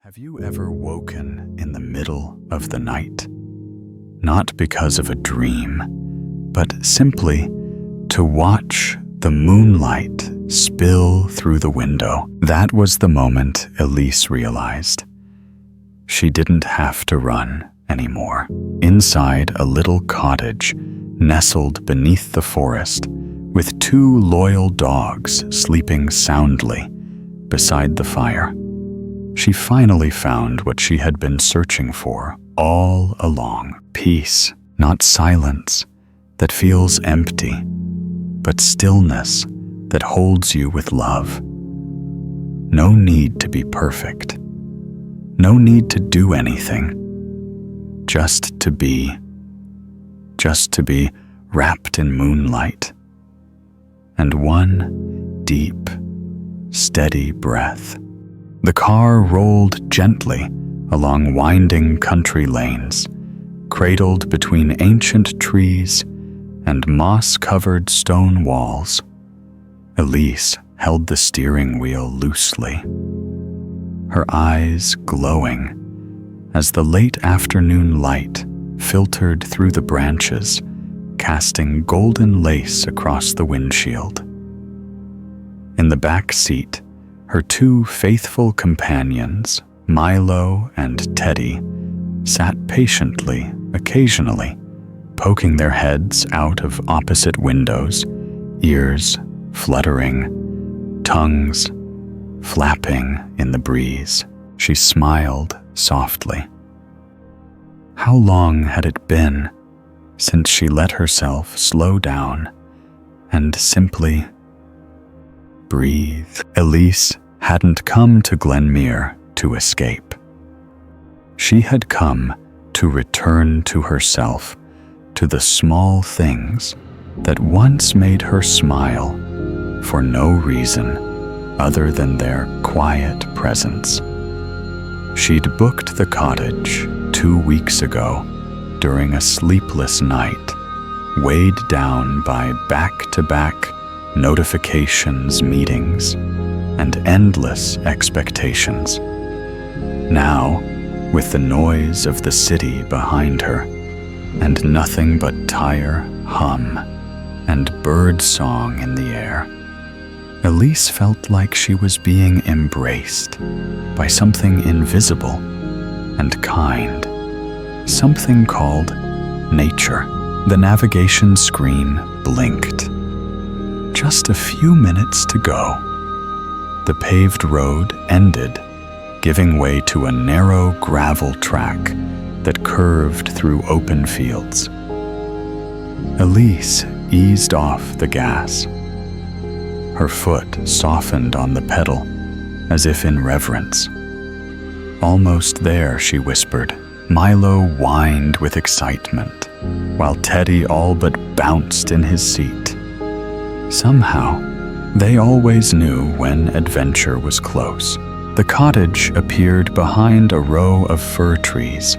Have you ever woken in the middle of the night? Not because of a dream, but simply to watch the moonlight spill through the window. That was the moment Elise realized. She didn't have to run anymore. Inside a little cottage nestled beneath the forest, with two loyal dogs sleeping soundly beside the fire, she finally found what she had been searching for all along. Peace, not silence, that feels empty, but stillness that holds you with love. No need to be perfect. No need to do anything. Just to be wrapped in moonlight. And one deep, steady breath. The car rolled gently along winding country lanes, cradled between ancient trees and moss-covered stone walls. Elise held the steering wheel loosely, her eyes glowing as the late afternoon light filtered through the branches, casting golden lace across the windshield. In the back seat, her two faithful companions, Milo and Teddy, sat patiently, occasionally, poking their heads out of opposite windows, ears fluttering, tongues flapping in the breeze. She smiled softly. How long had it been since she let herself slow down and simply breathe? Elise hadn't come to Glenmere to escape. She had come to return to herself, to the small things that once made her smile for no reason other than their quiet presence. She'd booked the cottage 2 weeks ago during a sleepless night, weighed down by back-to-back notifications, meetings, and endless expectations. Now, with the noise of the city behind her, and nothing but tire hum and bird song in the air, Elise felt like she was being embraced by something invisible and kind, something called nature. The navigation screen blinked. Just a few minutes to go. The paved road ended, giving way to a narrow gravel track that curved through open fields. Elise eased off the gas. Her foot softened on the pedal, as if in reverence. Almost there, she whispered. Milo whined with excitement, while Teddy all but bounced in his seat. Somehow, they always knew when adventure was close. The cottage appeared behind a row of fir trees,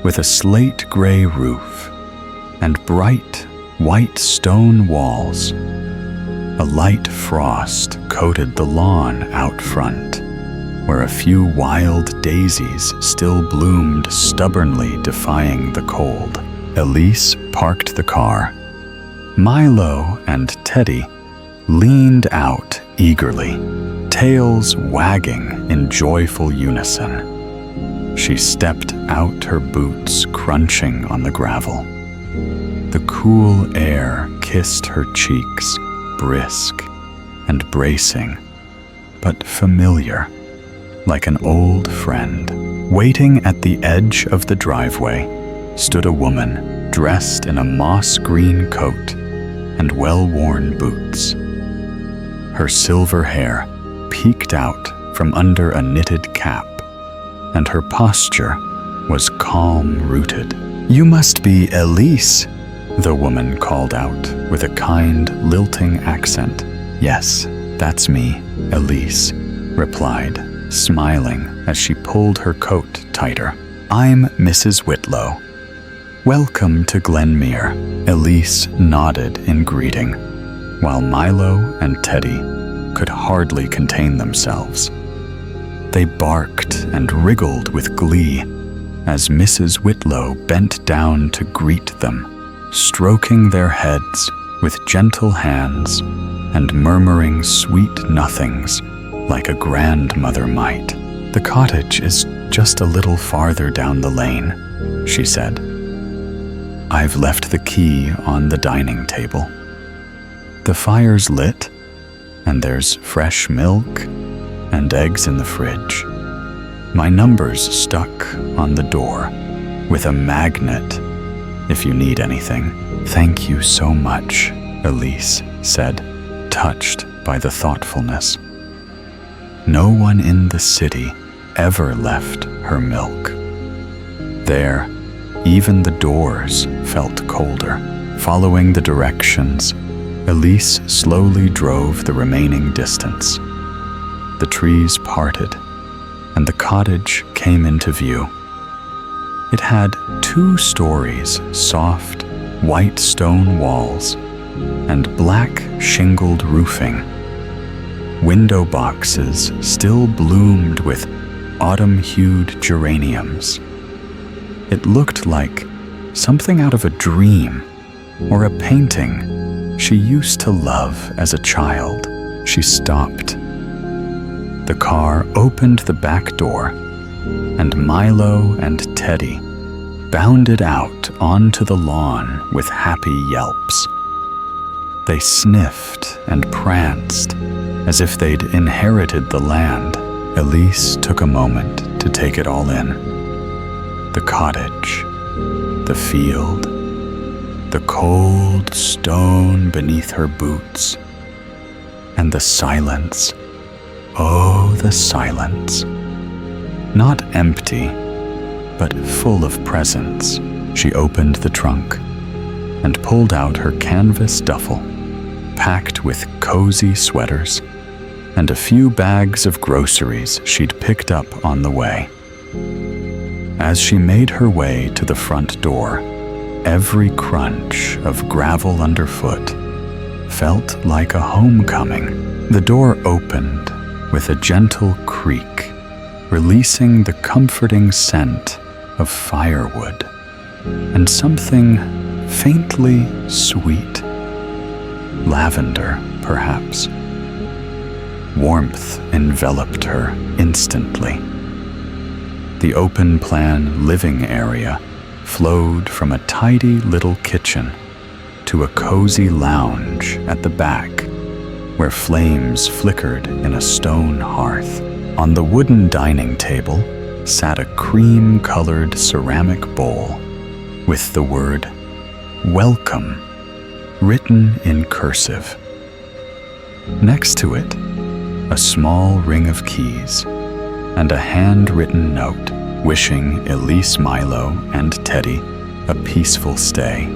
with a slate-gray roof and bright, white stone walls. A light frost coated the lawn out front, where a few wild daisies still bloomed, stubbornly defying the cold. Elise parked the car. Milo and Teddy leaned out eagerly, tails wagging in joyful unison. She stepped out, her boots crunching on the gravel. The cool air kissed her cheeks, brisk and bracing, but familiar, like an old friend. Waiting at the edge of the driveway stood a woman dressed in a moss-green coat and well-worn boots. Her silver hair peeked out from under a knitted cap, and her posture was calm-rooted. "You must be Elise," the woman called out with a kind, lilting accent. "Yes, that's me," Elise replied, smiling as she pulled her coat tighter. "I'm Mrs. Whitlow. Welcome to Glenmere." Elise nodded in greeting, while Milo and Teddy could hardly contain themselves. They barked and wriggled with glee as Mrs. Whitlow bent down to greet them, stroking their heads with gentle hands and murmuring sweet nothings like a grandmother might. "The cottage is just a little farther down the lane," she said. "I've left the key on the dining table. The fire's lit, and there's fresh milk and eggs in the fridge. My number's stuck on the door with a magnet if you need anything." "Thank you so much," Elise said, touched by the thoughtfulness. No one in the city ever left her milk. There, even the doors felt colder. Following the directions, Elise slowly drove the remaining distance. The trees parted, and the cottage came into view. It had 2 stories, soft, white stone walls, and black shingled roofing. Window boxes still bloomed with autumn-hued geraniums. It looked like something out of a dream or a painting she used to love as a child. She stopped. The car opened the back door, and Milo and Teddy bounded out onto the lawn with happy yelps. They sniffed and pranced as if they'd inherited the land. Elise took a moment to take it all in. The cottage, the field, the cold stone beneath her boots, and the silence. Oh, the silence. Not empty, but full of presence. She opened the trunk and pulled out her canvas duffel, packed with cozy sweaters and a few bags of groceries she'd picked up on the way. As she made her way to the front door, every crunch of gravel underfoot felt like a homecoming. The door opened with a gentle creak, releasing the comforting scent of firewood and something faintly sweet. Lavender, perhaps. Warmth enveloped her instantly. The open-plan living area flowed from a tidy little kitchen to a cozy lounge at the back, where flames flickered in a stone hearth. On the wooden dining table sat a cream-colored ceramic bowl with the word "Welcome" written in cursive. Next to it, a small ring of keys and a handwritten note wishing Elise, Milo, and Teddy a peaceful stay.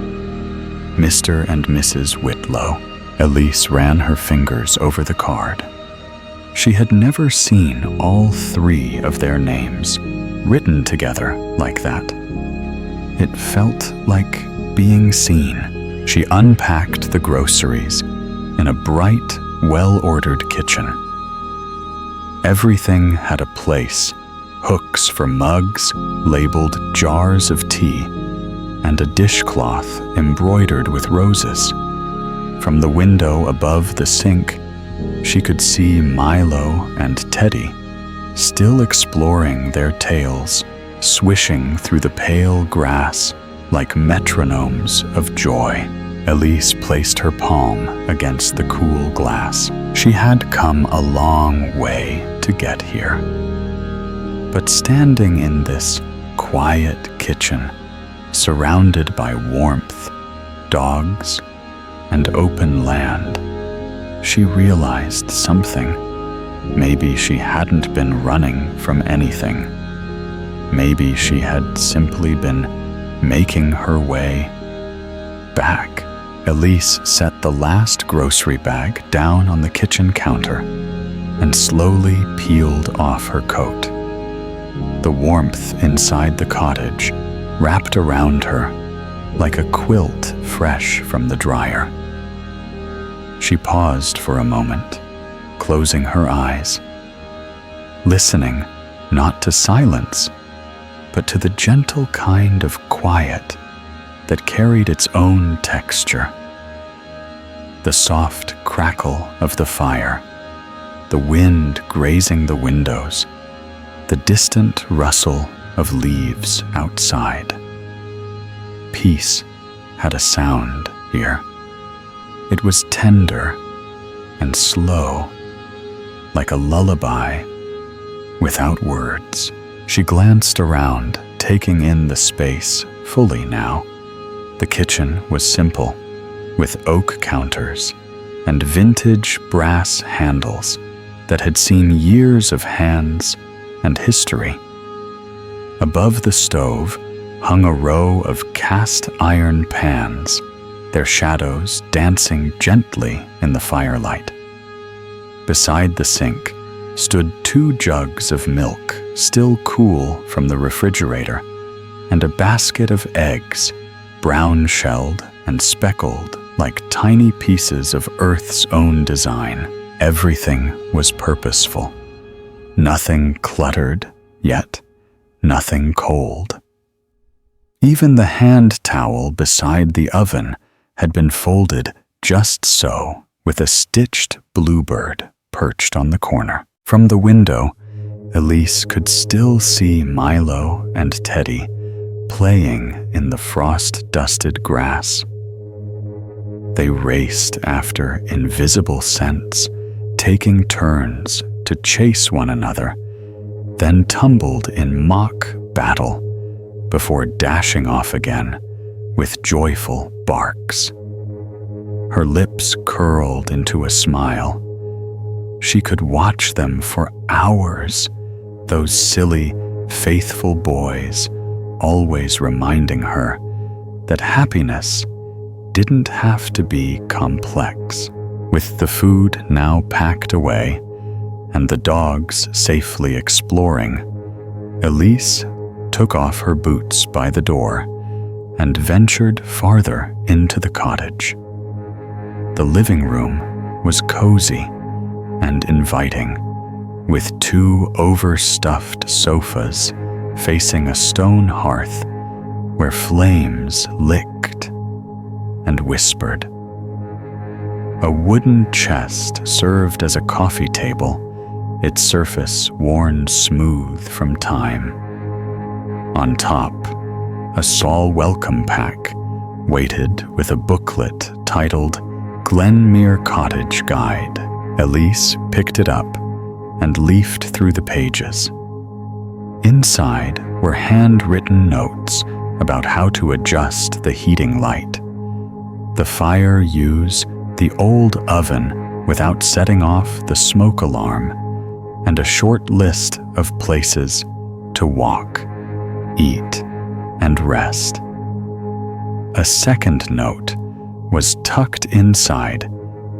Mr. and Mrs. Whitlow. Elise ran her fingers over the card. She had never seen all 3 of their names written together like that. It felt like being seen. She unpacked the groceries in a bright, well-ordered kitchen. Everything had a place: hooks for mugs labeled jars of tea, and a dishcloth embroidered with roses. From the window above the sink, she could see Milo and Teddy still exploring their tails, swishing through the pale grass like metronomes of joy. Elise placed her palm against the cool glass. She had come a long way to get here. But standing in this quiet kitchen, surrounded by warmth, dogs, and open land, she realized something. Maybe she hadn't been running from anything. Maybe she had simply been making her way back. Elise set the last grocery bag down on the kitchen counter and slowly peeled off her coat. The warmth inside the cottage wrapped around her like a quilt fresh from the dryer. She paused for a moment, closing her eyes. listening not to silence, but to the gentle kind of quiet that carried its own texture. The soft crackle of the fire, the wind grazing the windows, the distant rustle of leaves outside. Peace had a sound here. It was tender and slow, like a lullaby without words. She glanced around, taking in the space fully now. The kitchen was simple, with oak counters and vintage brass handles that had seen years of hands and history. Above the stove hung a row of cast iron pans, their shadows dancing gently in the firelight. Beside the sink stood 2 jugs of milk, still cool from the refrigerator, and a basket of eggs, brown-shelled and speckled like tiny pieces of Earth's own design. Everything was purposeful. Nothing cluttered, yet nothing cold. Even the hand towel beside the oven had been folded just so, with a stitched bluebird perched on the corner. From the window, Elise could still see Milo and Teddy playing in the frost-dusted grass. They raced after invisible scents, taking turns to chase one another, then tumbled in mock battle before dashing off again with joyful barks. Her lips curled into a smile. She could watch them for hours, those silly, faithful boys, always reminding her that happiness didn't have to be complex. With the food now packed away and the dogs safely exploring, Elise took off her boots by the door and ventured farther into the cottage. The living room was cozy and inviting, with 2 overstuffed sofas facing a stone hearth where flames licked and whispered. A wooden chest served as a coffee table, its surface worn smooth from time. On top, a Saul welcome pack waited with a booklet titled Glenmere Cottage Guide. Elise picked it up and leafed through the pages. Inside were handwritten notes about how to adjust the heating light, the fire use the old oven without setting off the smoke alarm, and a short list of places to walk, eat, and rest. A second note was tucked inside,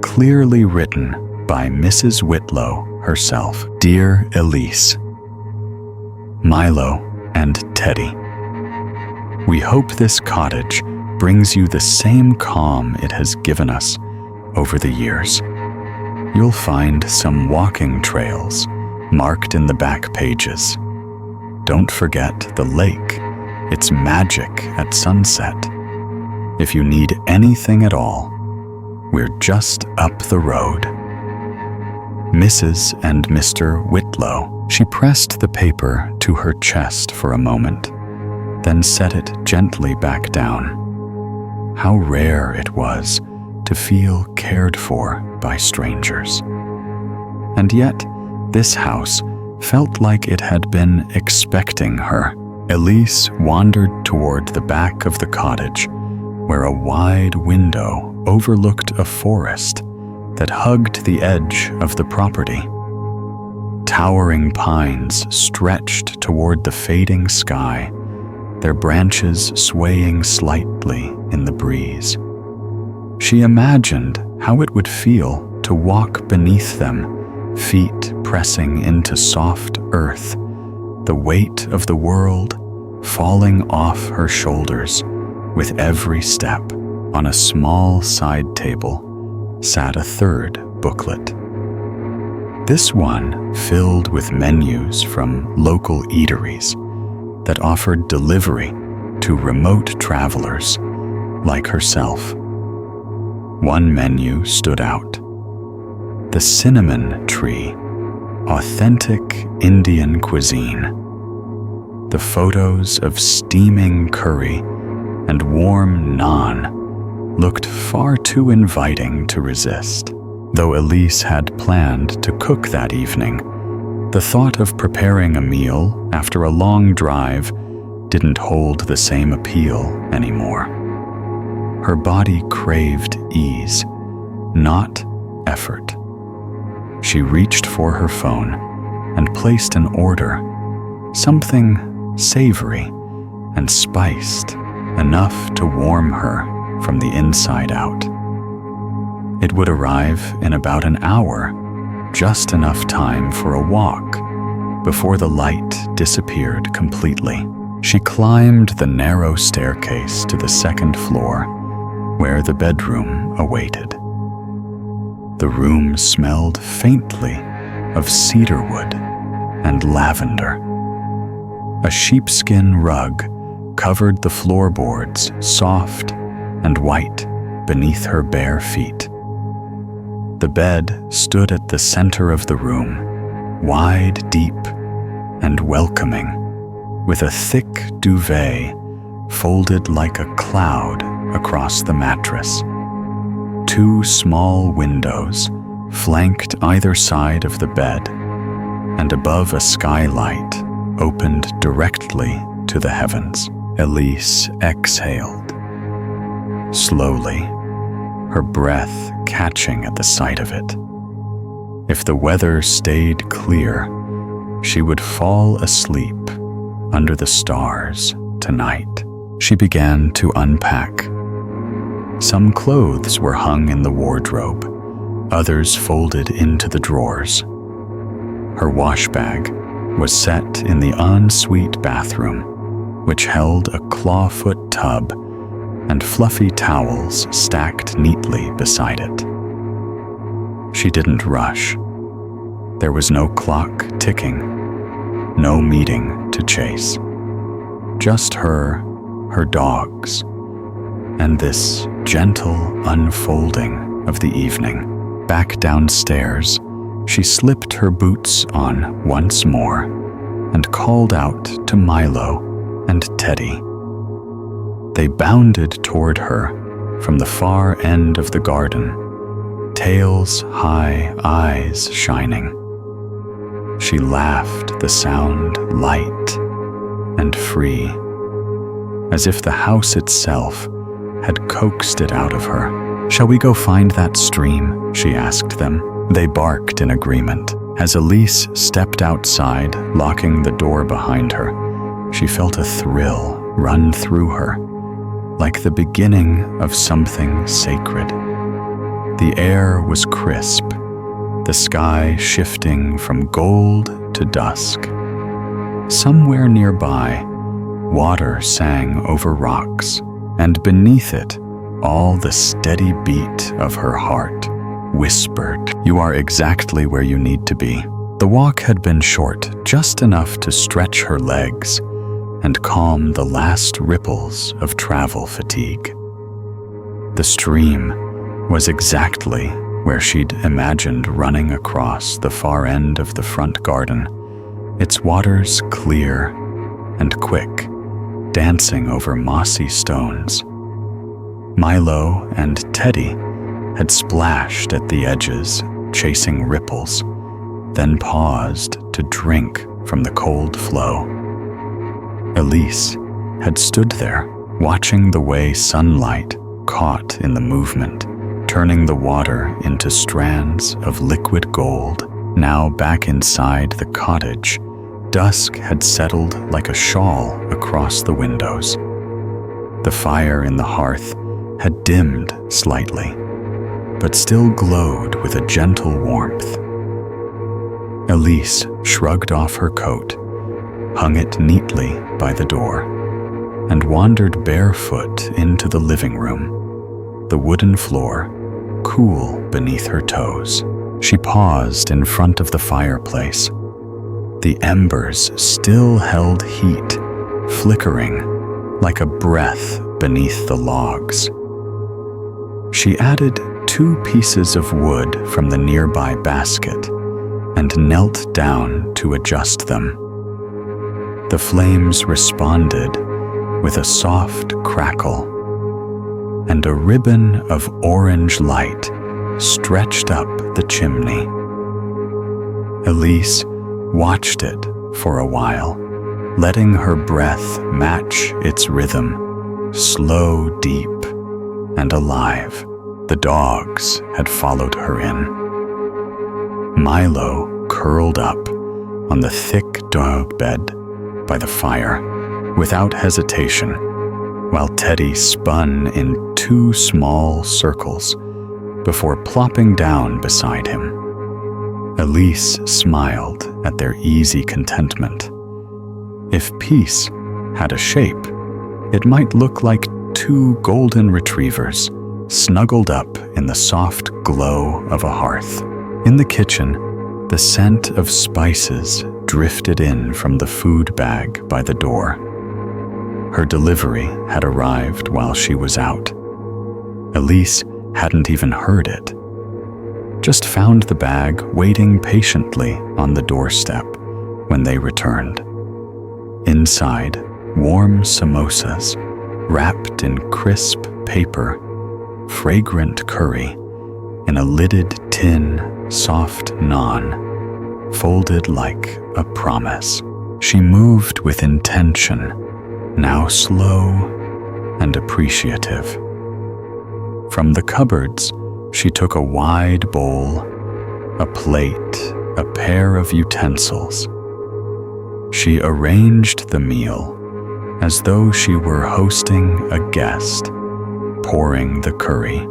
clearly written by Mrs. Whitlow herself. Dear Elise, Milo and Teddy, we hope this cottage brings you the same calm it has given us over the years. You'll find some walking trails marked in the back pages. Don't forget the lake, its magic at sunset. If you need anything at all, we're just up the road. Mrs. and Mr. Whitlow. She pressed the paper to her chest for a moment, then set it gently back down. How rare it was to feel cared for by strangers. And yet, this house felt like it had been expecting her. Elise wandered toward the back of the cottage, where a wide window overlooked a forest that hugged the edge of the property. Towering pines stretched toward the fading sky, their branches swaying slightly in the breeze. She imagined how it would feel to walk beneath them, feet pressing into soft earth, the weight of the world falling off her shoulders with every step. On a small side table sat a third booklet. This one filled with menus from local eateries that offered delivery to remote travelers like herself. One menu stood out: the cinnamon tree, authentic Indian cuisine. The photos of steaming curry and warm naan looked far too inviting to resist. Though Elise had planned to cook that evening, the thought of preparing a meal after a long drive didn't hold the same appeal anymore. Her body craved ease, not effort. She reached for her phone and placed an order, something savory and spiced, enough to warm her from the inside out. It would arrive in about an hour, just enough time for a walk before the light disappeared completely. She climbed the narrow staircase to the second floor, where the bedroom awaited. The room smelled faintly of cedarwood and lavender. A sheepskin rug covered the floorboards, soft and white beneath her bare feet. The bed stood at the center of the room, wide, deep, and welcoming, with a thick duvet folded like a cloud across the mattress. Two small windows flanked either side of the bed, and above a skylight opened directly to the heavens. Elise exhaled, slowly, her breath catching at the sight of it. If the weather stayed clear, she would fall asleep under the stars tonight. She began to unpack. Some clothes were hung in the wardrobe, others folded into the drawers. Her wash bag was set in the ensuite bathroom, which held a clawfoot tub and fluffy towels stacked neatly beside it. She didn't rush. There was no clock ticking, no meeting to chase. Just her dogs, and this gentle unfolding of the evening. Back downstairs, she slipped her boots on once more and called out to Milo and Teddy. They bounded toward her from the far end of the garden, tails high, eyes shining. She laughed, the sound light and free, as if the house itself had coaxed it out of her. "Shall we go find that stream?" she asked them. They barked in agreement. As Elise stepped outside, locking the door behind her, she felt a thrill run through her, like the beginning of something sacred. The air was crisp, the sky shifting from gold to dusk. Somewhere nearby, water sang over rocks, and beneath it, all the steady beat of her heart whispered, "You are exactly where you need to be." The walk had been short, just enough to stretch her legs and calm the last ripples of travel fatigue. The stream was exactly where she'd imagined running across the far end of the front garden, its waters clear and quick, dancing over mossy stones. Milo and Teddy had splashed at the edges, chasing ripples, then paused to drink from the cold flow. Elise had stood there, watching the way sunlight caught in the movement, turning the water into strands of liquid gold. Now back inside the cottage, dusk had settled like a shawl across the windows. The fire in the hearth had dimmed slightly, but still glowed with a gentle warmth. Elise shrugged off her coat, hung it neatly by the door, and wandered barefoot into the living room, the wooden floor cool beneath her toes. She paused in front of the fireplace. The embers still held heat, flickering like a breath beneath the logs. She added 2 pieces of wood from the nearby basket and knelt down to adjust them. The flames responded with a soft crackle, and a ribbon of orange light stretched up the chimney. Elise watched it for a while, letting her breath match its rhythm, slow, deep, and alive. The dogs had followed her in. Milo curled up on the thick dog bed by the fire without hesitation, while Teddy spun in 2 small circles before plopping down beside him. Elise smiled at their easy contentment. If peace had a shape, it might look like 2 golden retrievers snuggled up in the soft glow of a hearth. In the kitchen, the scent of spices drifted in from the food bag by the door. Her delivery had arrived while she was out. Elise hadn't even heard it. Just found the bag waiting patiently on the doorstep when they returned. Inside, warm samosas, wrapped in crisp paper, fragrant curry, in a lidded tin, soft naan, folded like a promise. She moved with intention, now slow and appreciative. From the cupboards, she took a wide bowl, a plate, a pair of utensils. She arranged the meal as though she were hosting a guest, pouring the curry,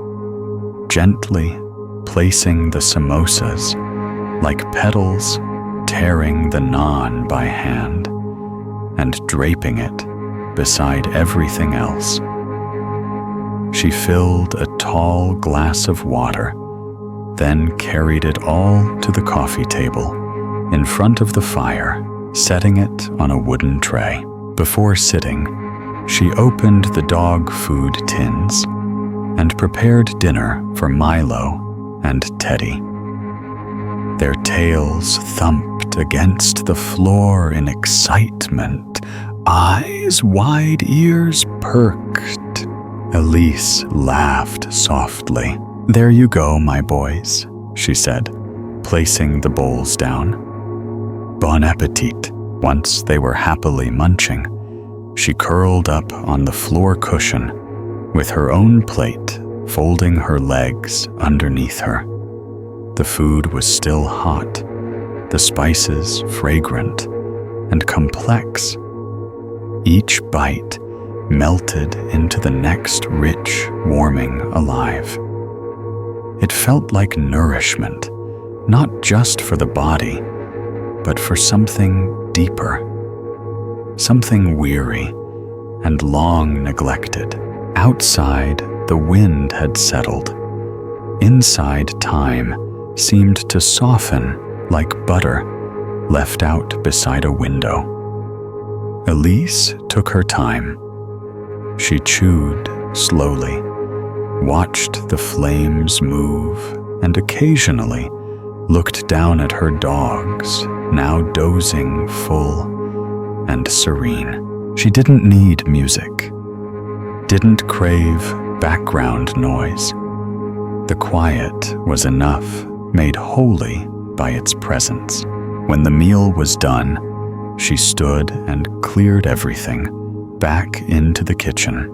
gently placing the samosas like petals, tearing the naan by hand, and draping it beside everything else. She filled a tall glass of water, then carried it all to the coffee table in front of the fire, setting it on a wooden tray. Before sitting, she opened the dog food tins and prepared dinner for Milo and Teddy. Their tails thumped against the floor in excitement, eyes wide, ears perked. Elise laughed softly. "There you go, my boys," she said, placing the bowls down. "Bon appetit." Once they were happily munching, she curled up on the floor cushion with her own plate, folding her legs underneath her. The food was still hot, the spices fragrant and complex. Each bite melted into the next, rich, warming alive. It felt like nourishment, not just for the body, but for something deeper, something weary and long neglected. Outside, the wind had settled. Inside, time seemed to soften like butter left out beside a window. Elise took her time. She chewed slowly, watched the flames move, and occasionally looked down at her dogs, now dozing full and serene. She didn't need music, didn't crave background noise. The quiet was enough, made holy by its presence. When the meal was done, she stood and cleared everything back into the kitchen.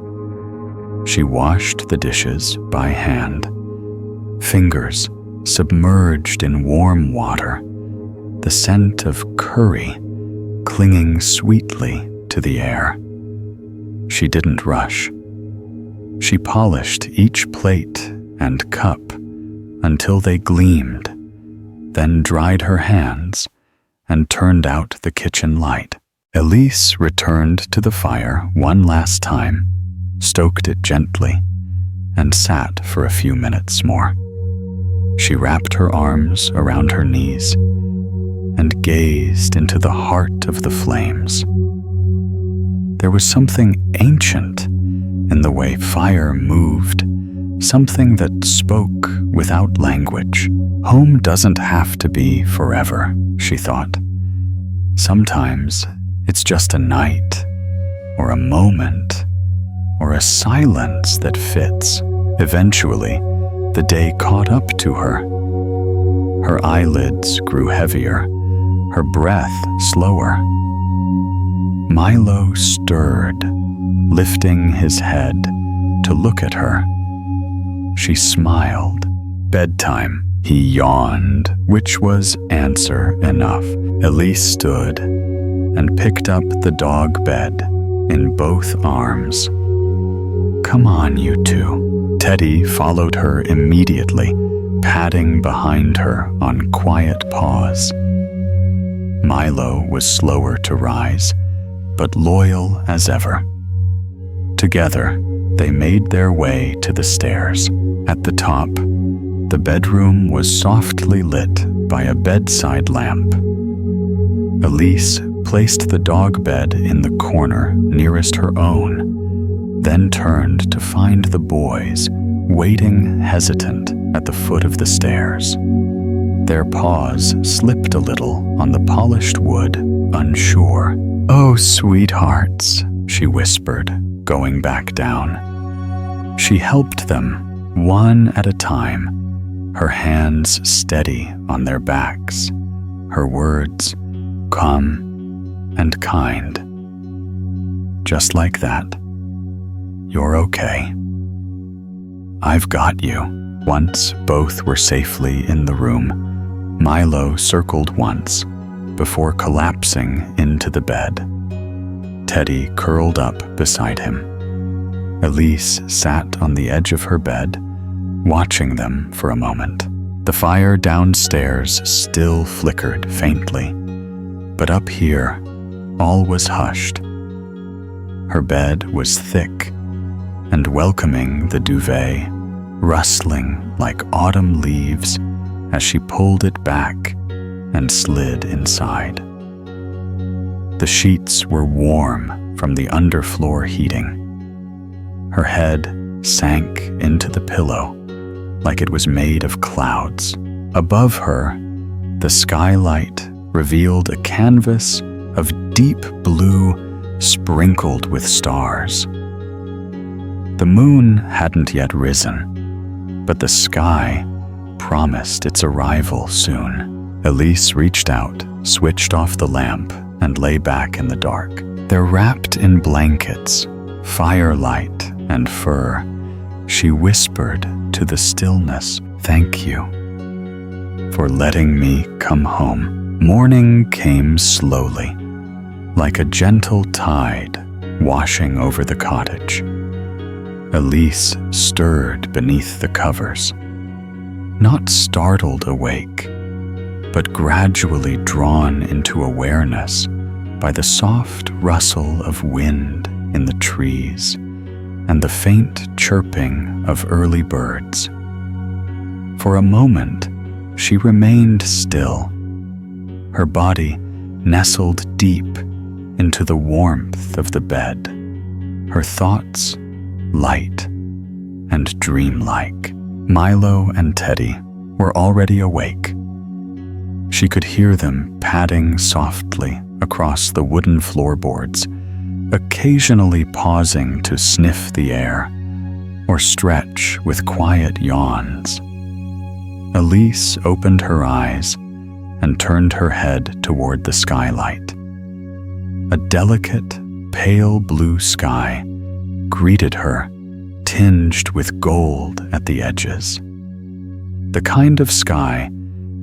She washed the dishes by hand, fingers submerged in warm water, the scent of curry clinging sweetly to the air. She didn't rush. She polished each plate and cup until they gleamed, then dried her hands and turned out the kitchen light. Elise returned to the fire one last time, stoked it gently, and sat for a few minutes more. She wrapped her arms around her knees and gazed into the heart of the flames. There was something ancient in the way fire moved, something that spoke without language. Home doesn't have to be forever, she thought. Sometimes it's just a night, or a moment, or a silence that fits. Eventually, the day caught up to her. Her eyelids grew heavier, her breath slower. Milo stirred, lifting his head to look at her. She smiled. Bedtime, he yawned, which was answer enough. Elise stood and picked up the dog bed in both arms. Come on, you two. Teddy followed her immediately, padding behind her on quiet paws. Milo was slower to rise, but loyal as ever. Together, they made their way to the stairs. At the top, the bedroom was softly lit by a bedside lamp. Elise placed the dog bed in the corner nearest her own, then turned to find the boys waiting hesitant at the foot of the stairs. Their paws slipped a little on the polished wood, unsure. "Oh, sweethearts," she whispered, going back down. She helped them, one at a time, her hands steady on their backs, her words calm and kind. Just like that. You're okay. I've got you. Once both were safely in the room, Milo circled once before collapsing into the bed. Teddy curled up beside him. Elise sat on the edge of her bed, watching them for a moment. The fire downstairs still flickered faintly, but up here, all was hushed. Her bed was thick and welcoming the duvet, rustling like autumn leaves as she pulled it back and slid inside. The sheets were warm from the underfloor heating. Her head sank into the pillow like it was made of clouds. Above her, the skylight revealed a canvas of deep blue sprinkled with stars. The moon hadn't yet risen, but the sky promised its arrival soon. Elise reached out, switched off the lamp, and lay back in the dark. They're wrapped in blankets, firelight, and fur. She whispered to the stillness, "Thank you for letting me come home." Morning came slowly, like a gentle tide washing over the cottage. Elise stirred beneath the covers, not startled awake, but gradually drawn into awareness by the soft rustle of wind in the trees and the faint chirping of early birds. For a moment, she remained still, her body nestled deep into the warmth of the bed, her thoughts light and dreamlike. Milo and Teddy were already awake. She could hear them padding softly across the wooden floorboards, occasionally pausing to sniff the air or stretch with quiet yawns. Elise opened her eyes and turned her head toward the skylight. A delicate, pale blue sky greeted her, tinged with gold at the edges. The kind of sky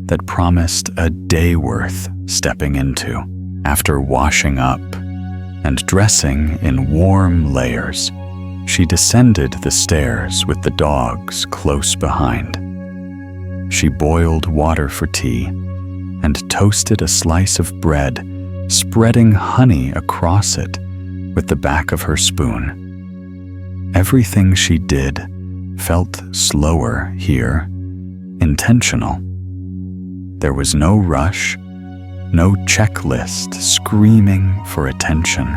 that promised a day worth stepping into. After washing up and dressing in warm layers, she descended the stairs with the dogs close behind. She boiled water for tea and toasted a slice of bread, spreading honey across it with the back of her spoon. Everything she did felt slower here, intentional. There was no rush, no checklist screaming for attention,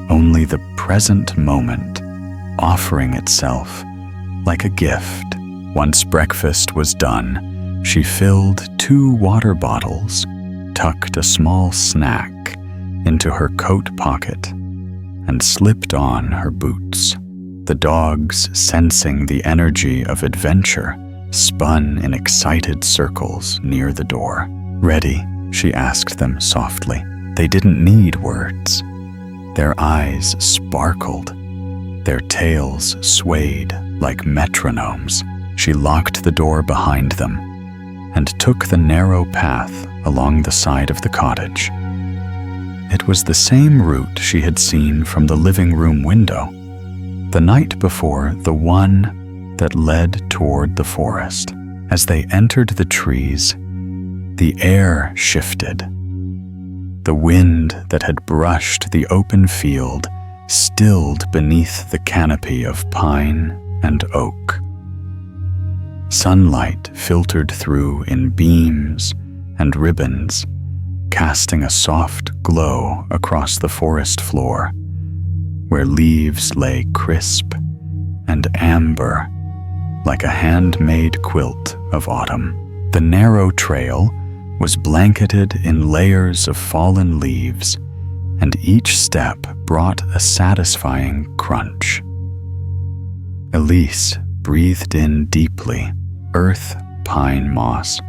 only the present moment offering itself like a gift. Once breakfast was done, she filled 2 water bottles, tucked a small snack into her coat pocket, and slipped on her boots. The dogs, sensing the energy of adventure, spun in excited circles near the door. "Ready?" she asked them softly. They didn't need words. Their eyes sparkled. Their tails swayed like metronomes. She locked the door behind them and took the narrow path along the side of the cottage. It was the same route she had seen from the living room window, the night before, the one that led toward the forest. As they entered the trees, the air shifted. The wind that had brushed the open field stilled beneath the canopy of pine and oak. Sunlight filtered through in beams and ribbons, casting a soft glow across the forest floor, where leaves lay crisp and amber like a handmade quilt of autumn. The narrow trail was blanketed in layers of fallen leaves, and each step brought a satisfying crunch. Elise breathed in deeply, earth pine moss.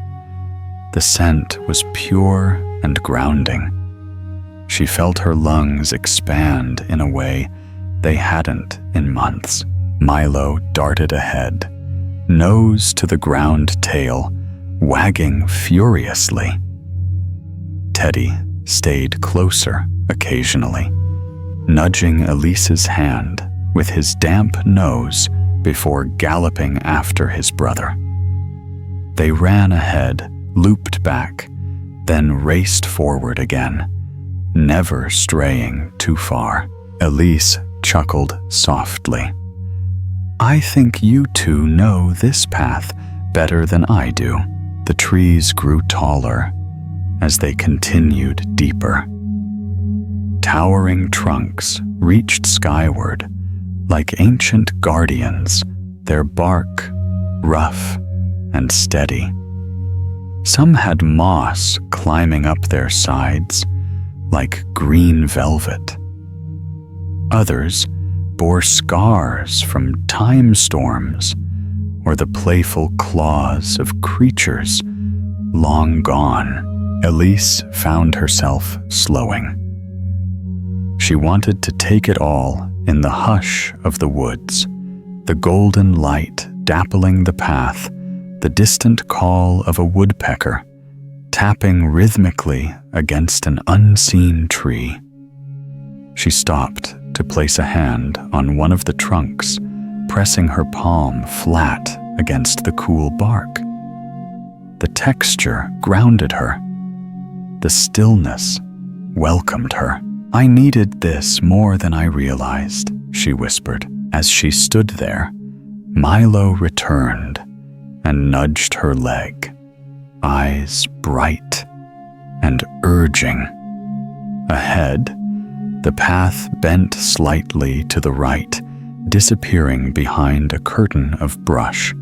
The scent was pure and grounding. She felt her lungs expand in a way they hadn't in months. Milo darted ahead, nose to the ground, tail wagging furiously. Teddy stayed closer occasionally, nudging Elise's hand with his damp nose before galloping after his brother. They ran ahead, looped back, then raced forward again, never straying too far. Elise chuckled softly. "I think you two know this path better than I do." The trees grew taller as they continued deeper. Towering trunks reached skyward like ancient guardians, their bark rough and steady. Some had moss climbing up their sides like green velvet. Others bore scars from time storms or the playful claws of creatures long gone. Elise found herself slowing. She wanted to take it all in the hush of the woods, the golden light dappling the path, the distant call of a woodpecker tapping rhythmically against an unseen tree. She stopped to place a hand on one of the trunks, pressing her palm flat against the cool bark. The texture grounded her. The stillness welcomed her. "I needed this more than I realized," she whispered. As she stood there, Milo returned and nudged her leg, eyes bright and urging. Ahead, the path bent slightly to the right, disappearing behind a curtain of brush.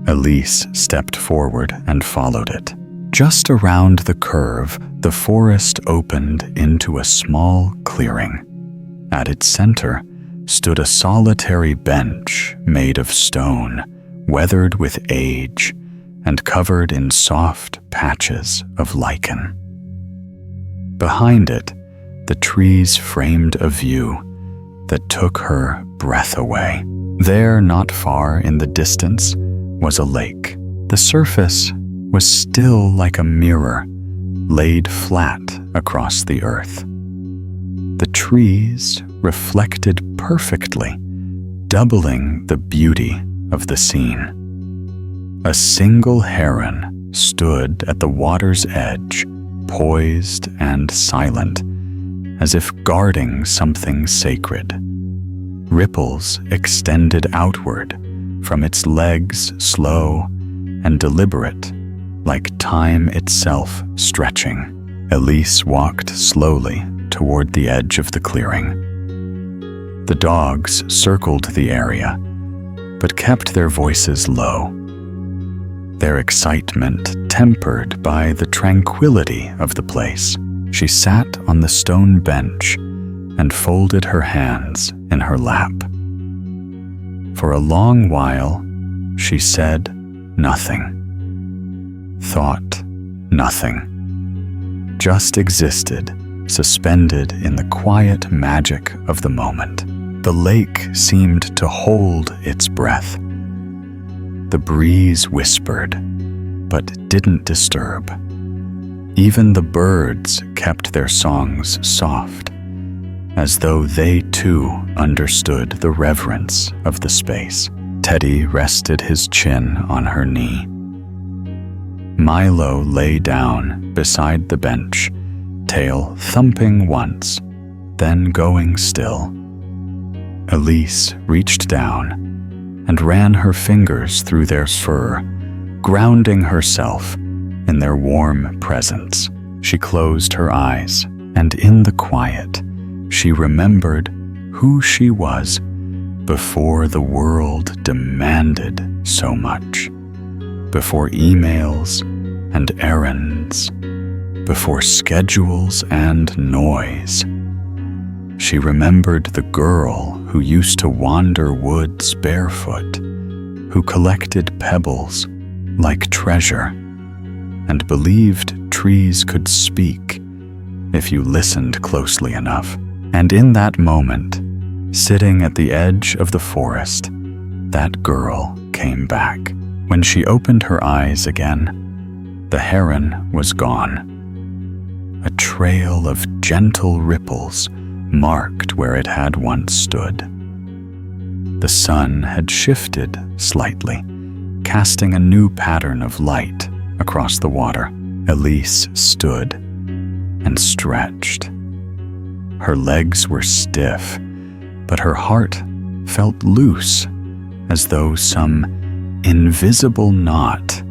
Elise stepped forward and followed it. Just around the curve, the forest opened into a small clearing. At its center stood a solitary bench made of stone, weathered with age and covered in soft patches of lichen. Behind it, the trees framed a view that took her breath away. There, not far in the distance, was a lake. The surface was still like a mirror, laid flat across the earth. The trees reflected perfectly, doubling the beauty of the scene. A single heron stood at the water's edge, poised and silent, as if guarding something sacred. Ripples extended outward, from its legs slow and deliberate, like time itself stretching. Elise walked slowly toward the edge of the clearing. The dogs circled the area, but kept their voices low, their excitement tempered by the tranquility of the place. She sat on the stone bench and folded her hands in her lap. For a long while, she said nothing, thought nothing, just existed, suspended in the quiet magic of the moment. The lake seemed to hold its breath. The breeze whispered, but didn't disturb. Even the birds kept their songs soft, as though they too understood the reverence of the space. Teddy rested his chin on her knee. Milo lay down beside the bench, tail thumping once, then going still. Elise reached down and ran her fingers through their fur, grounding herself in their warm presence. She closed her eyes, and in the quiet, she remembered who she was before the world demanded so much, before emails and errands, before schedules and noise. She remembered the girl who used to wander woods barefoot, who collected pebbles like treasure, and believed trees could speak if you listened closely enough. And in that moment, sitting at the edge of the forest, that girl came back. When she opened her eyes again, the heron was gone. A trail of gentle ripples marked where it had once stood. The sun had shifted slightly, casting a new pattern of light across the water. Elise stood and stretched. Her legs were stiff, but her heart felt loose, as though some invisible knot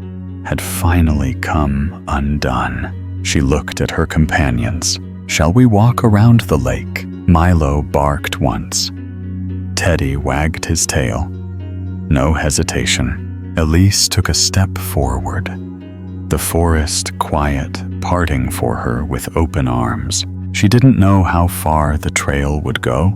had finally come undone. She looked at her companions. "Shall we walk around the lake?" Milo barked once. Teddy wagged his tail. No hesitation. Elise took a step forward, the forest quiet parting for her with open arms. She didn't know how far the trail would go,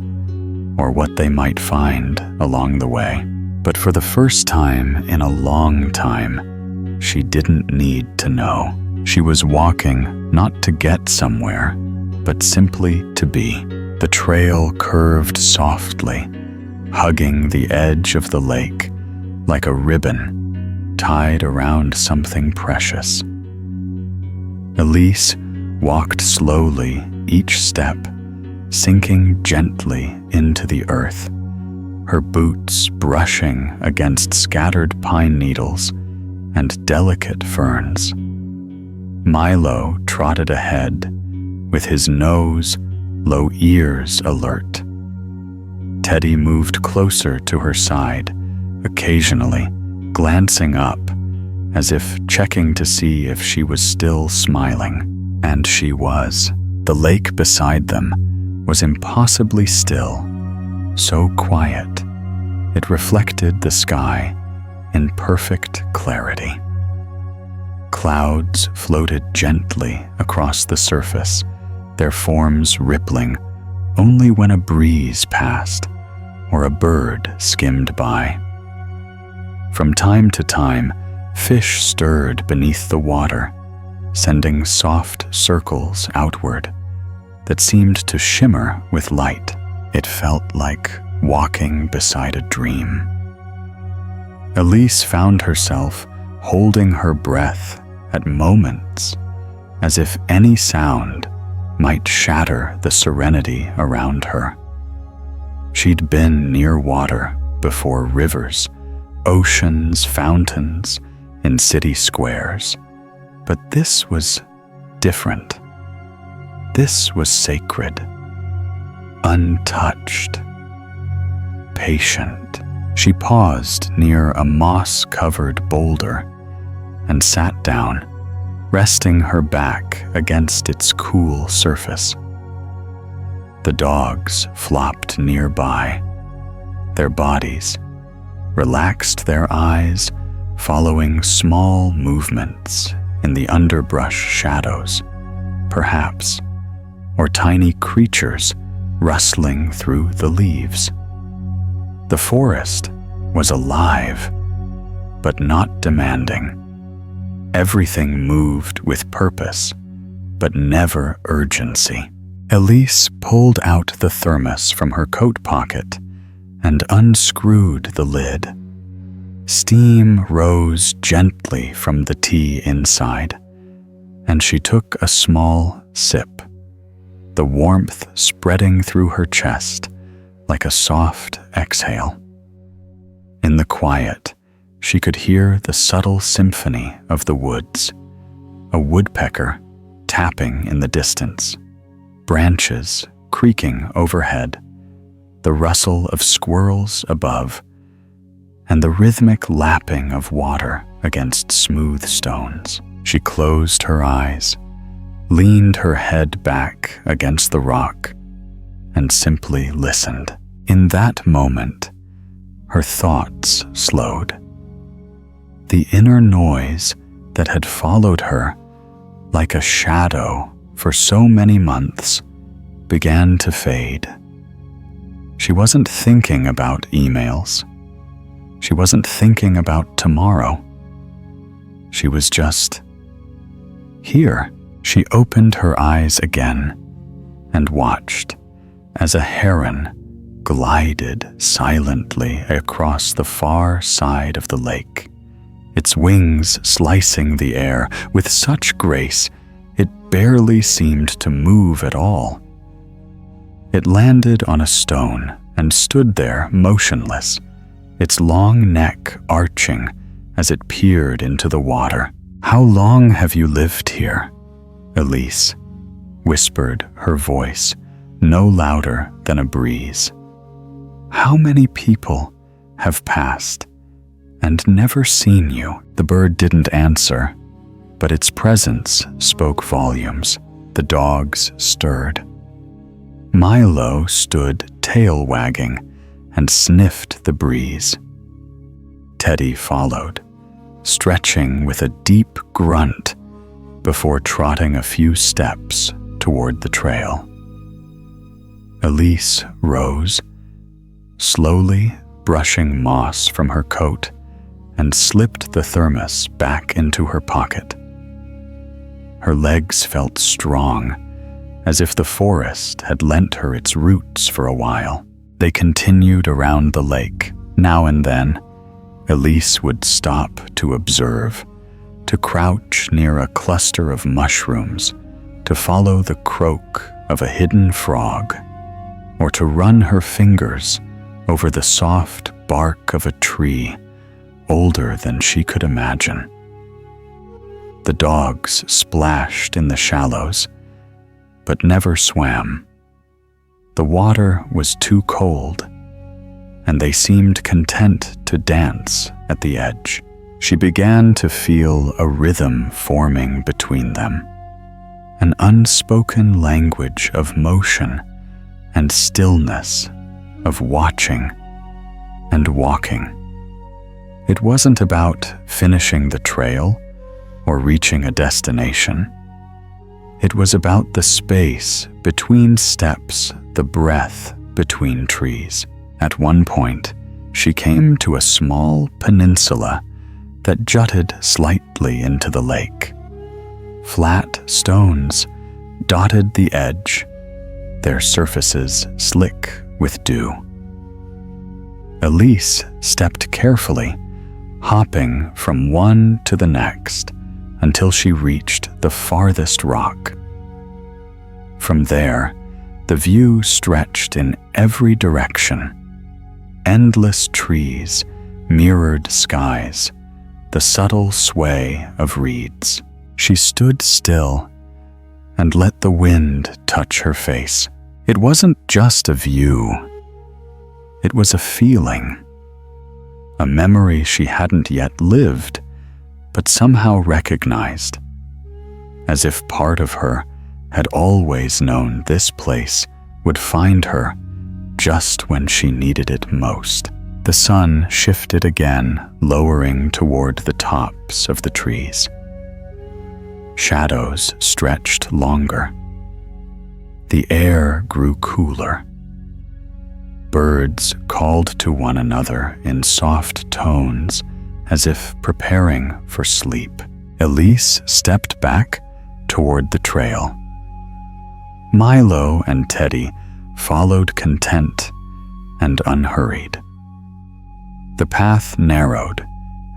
or what they might find along the way. But for the first time in a long time, she didn't need to know. She was walking not to get somewhere, but simply to be. The trail curved softly, hugging the edge of the lake like a ribbon tied around something precious. Elise walked slowly each step, sinking gently into the earth, her boots brushing against scattered pine needles and delicate ferns. Milo trotted ahead, with his nose, low ears alert. Teddy moved closer to her side, occasionally glancing up, as if checking to see if she was still smiling. And she was. The lake beside them was impossibly still, so quiet. It reflected the sky in perfect clarity. Clouds floated gently across the surface, their forms rippling only when a breeze passed or a bird skimmed by. From time to time, fish stirred beneath the water, sending soft circles outward that seemed to shimmer with light. It felt like walking beside a dream. Elise found herself holding her breath at moments, as if any sound might shatter the serenity around her. She'd been near water before, rivers, oceans, fountains, in city squares. But this was different. This was sacred, untouched, patient. She paused near a moss-covered boulder and sat down, resting her back against its cool surface. The dogs flopped nearby, their bodies relaxed, their eyes following small movements in the underbrush shadows, perhaps, or tiny creatures rustling through the leaves. The forest was alive, but not demanding. Everything moved with purpose, but never urgency. Elise pulled out the thermos from her coat pocket and unscrewed the lid. Steam rose gently from the tea inside, and she took a small sip, the warmth spreading through her chest like a soft exhale. In the quiet, she could hear the subtle symphony of the woods, a woodpecker tapping in the distance, branches creaking overhead, the rustle of squirrels above, and the rhythmic lapping of water against smooth stones. She closed her eyes, leaned her head back against the rock, and simply listened. In that moment, her thoughts slowed. The inner noise that had followed her like a shadow for so many months began to fade. She wasn't thinking about emails. She wasn't thinking about tomorrow. She was just here. She opened her eyes again and watched as a heron glided silently across the far side of the lake, its wings slicing the air with such grace it barely seemed to move at all. It landed on a stone and stood there motionless, its long neck arching as it peered into the water. "How long have you lived here?" Elise whispered, her voice no louder than a breeze. "How many people have passed and never seen you?" The bird didn't answer, but its presence spoke volumes. The dogs stirred. Milo stood tail wagging and sniffed the breeze. Teddy followed, stretching with a deep grunt before trotting a few steps toward the trail. Elise rose, slowly brushing moss from her coat, and slipped the thermos back into her pocket. Her legs felt strong, as if the forest had lent her its roots for a while. They continued around the lake. Now and then, Elise would stop to observe, to crouch near a cluster of mushrooms, to follow the croak of a hidden frog, or to run her fingers over the soft bark of a tree older than she could imagine. The dogs splashed in the shallows, but never swam. The water was too cold, and they seemed content to dance at the edge. She began to feel a rhythm forming between them, an unspoken language of motion and stillness, of watching and walking. It wasn't about finishing the trail or reaching a destination. It was about the space between steps, the breath between trees. At one point, she came to a small peninsula that jutted slightly into the lake. Flat stones dotted the edge, their surfaces slick with dew. Elise stepped carefully, hopping from one to the next until she reached the farthest rock. From there, the view stretched in every direction. Endless trees, mirrored skies, the subtle sway of reeds. She stood still and let the wind touch her face. It wasn't just a view. It was a feeling. a memory she hadn't yet lived, but somehow recognized, as if part of her had always known this place would find her just when she needed it most. The sun shifted again, lowering toward the tops of the trees. Shadows stretched longer. The air grew cooler. Birds called to one another in soft tones, as if preparing for sleep. Elise stepped back toward the trail. Milo and Teddy followed content and unhurried. The path narrowed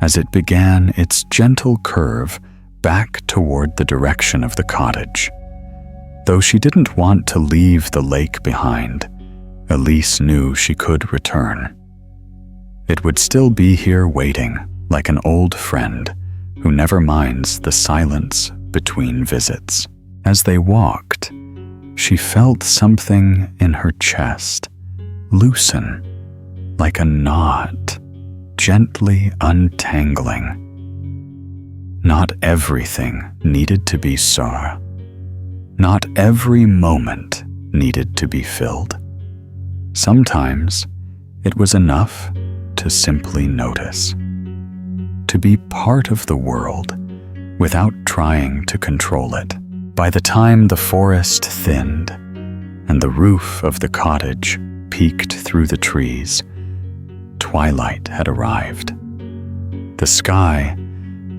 as it began its gentle curve back toward the direction of the cottage. Though she didn't want to leave the lake behind, Elise knew she could return. It would still be here waiting, like an old friend who never minds the silence between visits. As they walked, she felt something in her chest loosen, like a knot, gently untangling. Not everything needed to be sorrow. Not every moment needed to be filled. Sometimes it was enough to simply notice, to be part of the world without trying to control it. By the time the forest thinned and the roof of the cottage peeked through the trees, twilight had arrived. The sky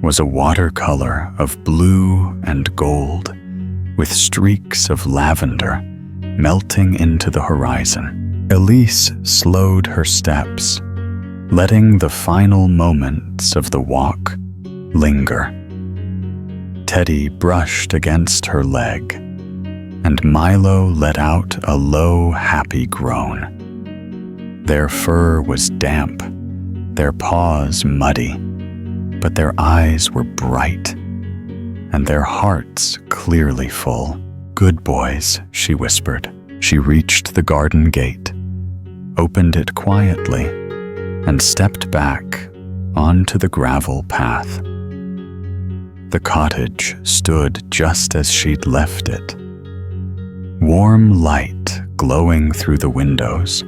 was a watercolor of blue and gold, with streaks of lavender melting into the horizon. Elise slowed her steps, letting the final moments of the walk linger. Teddy brushed against her leg, and Milo let out a low, happy groan. Their fur was damp, their paws muddy, but their eyes were bright, and their hearts clearly full. "Good boys," she whispered. She reached the garden gate, opened it quietly, and stepped back onto the gravel path. The cottage stood just as she'd left it. Warm light glowing through the windows,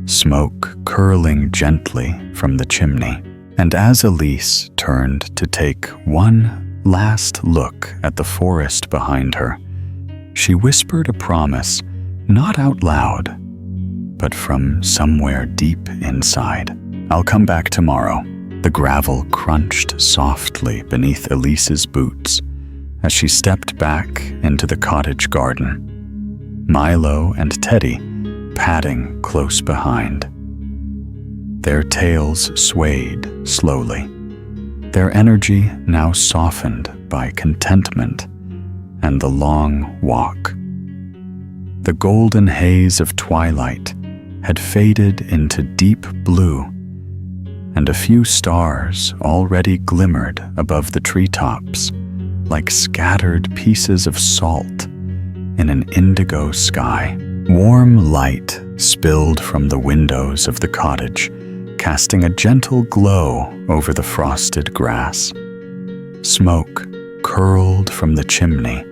smoke curling gently from the chimney. And as Elise turned to take one last look at the forest behind her, she whispered a promise, not out loud, but from somewhere deep inside. "I'll come back tomorrow." The gravel crunched softly beneath Elise's boots as she stepped back into the cottage garden, Milo and Teddy padding close behind. Their tails swayed slowly, their energy now softened by contentment and the long walk. The golden haze of twilight had faded into deep blue, and a few stars already glimmered above the treetops like scattered pieces of salt in an indigo sky. Warm light spilled from the windows of the cottage, casting a gentle glow over the frosted grass. Smoke curled from the chimney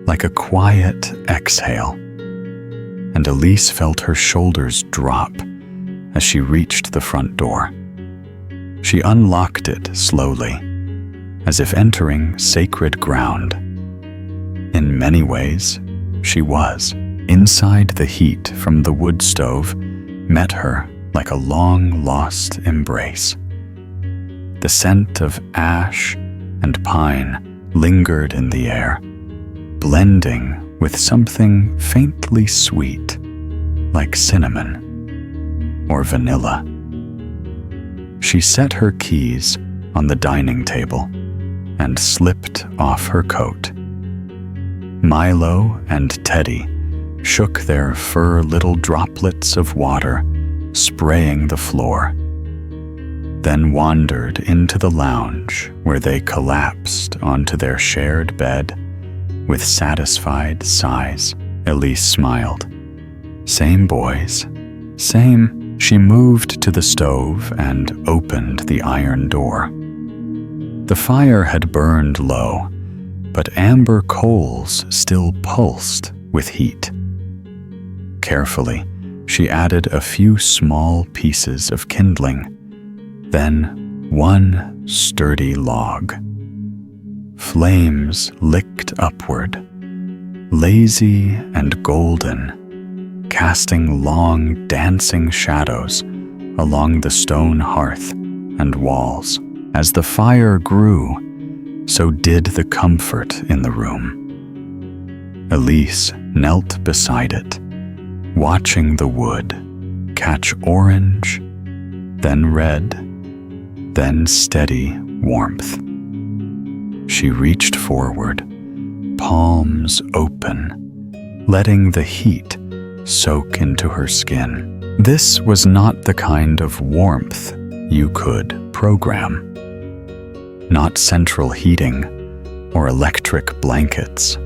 like a quiet exhale, and Elise felt her shoulders drop as she reached the front door. She unlocked it slowly, as if entering sacred ground. In many ways, she was. Inside, the heat from the wood stove met her like a long-lost embrace. The scent of ash and pine lingered in the air, blending with something faintly sweet, like cinnamon or vanilla. She set her keys on the dining table and slipped off her coat. Milo and Teddy shook their fur little droplets of water, spraying the floor, then wandered into the lounge where they collapsed onto their shared bed with satisfied sighs. Elise smiled. "Same boys, same," She moved to the stove and opened the iron door. The fire had burned low, but amber coals still pulsed with heat. Carefully, she added a few small pieces of kindling, then one sturdy log. Flames licked upward, lazy and golden, casting long dancing shadows along the stone hearth and walls. As the fire grew, so did the comfort in the room. Elise knelt beside it, watching the wood catch orange, then red, then steady warmth. She reached forward, palms open, letting the heat soak into her skin. This was not the kind of warmth you could program. Not central heating or electric blankets.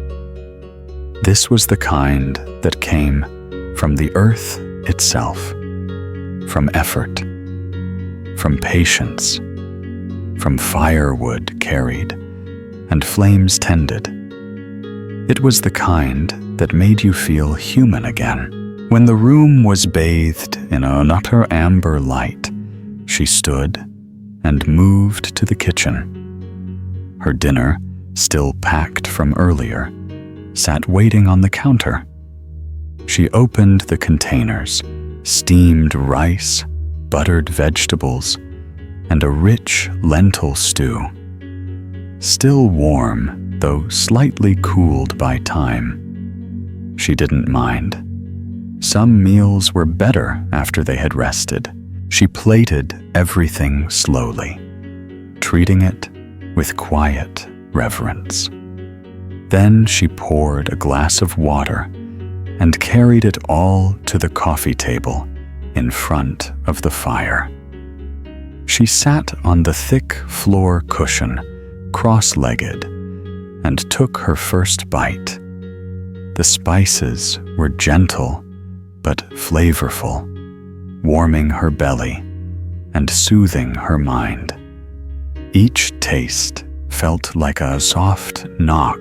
This was the kind that came from the earth itself, from effort, from patience, from firewood carried and flames tended. It was the kind that made you feel human again. When the room was bathed in an utter amber light, she stood and moved to the kitchen. Her dinner, still packed from earlier, sat waiting on the counter. She opened the containers, steamed rice, buttered vegetables, and a rich lentil stew. Still warm, though slightly cooled by time. She didn't mind. Some meals were better after they had rested. She plated everything slowly, treating it with quiet reverence. Then she poured a glass of water and carried it all to the coffee table in front of the fire. She sat on the thick floor cushion, cross-legged, and took her first bite. The spices were gentle but flavorful, warming her belly and soothing her mind. Each taste felt like a soft knock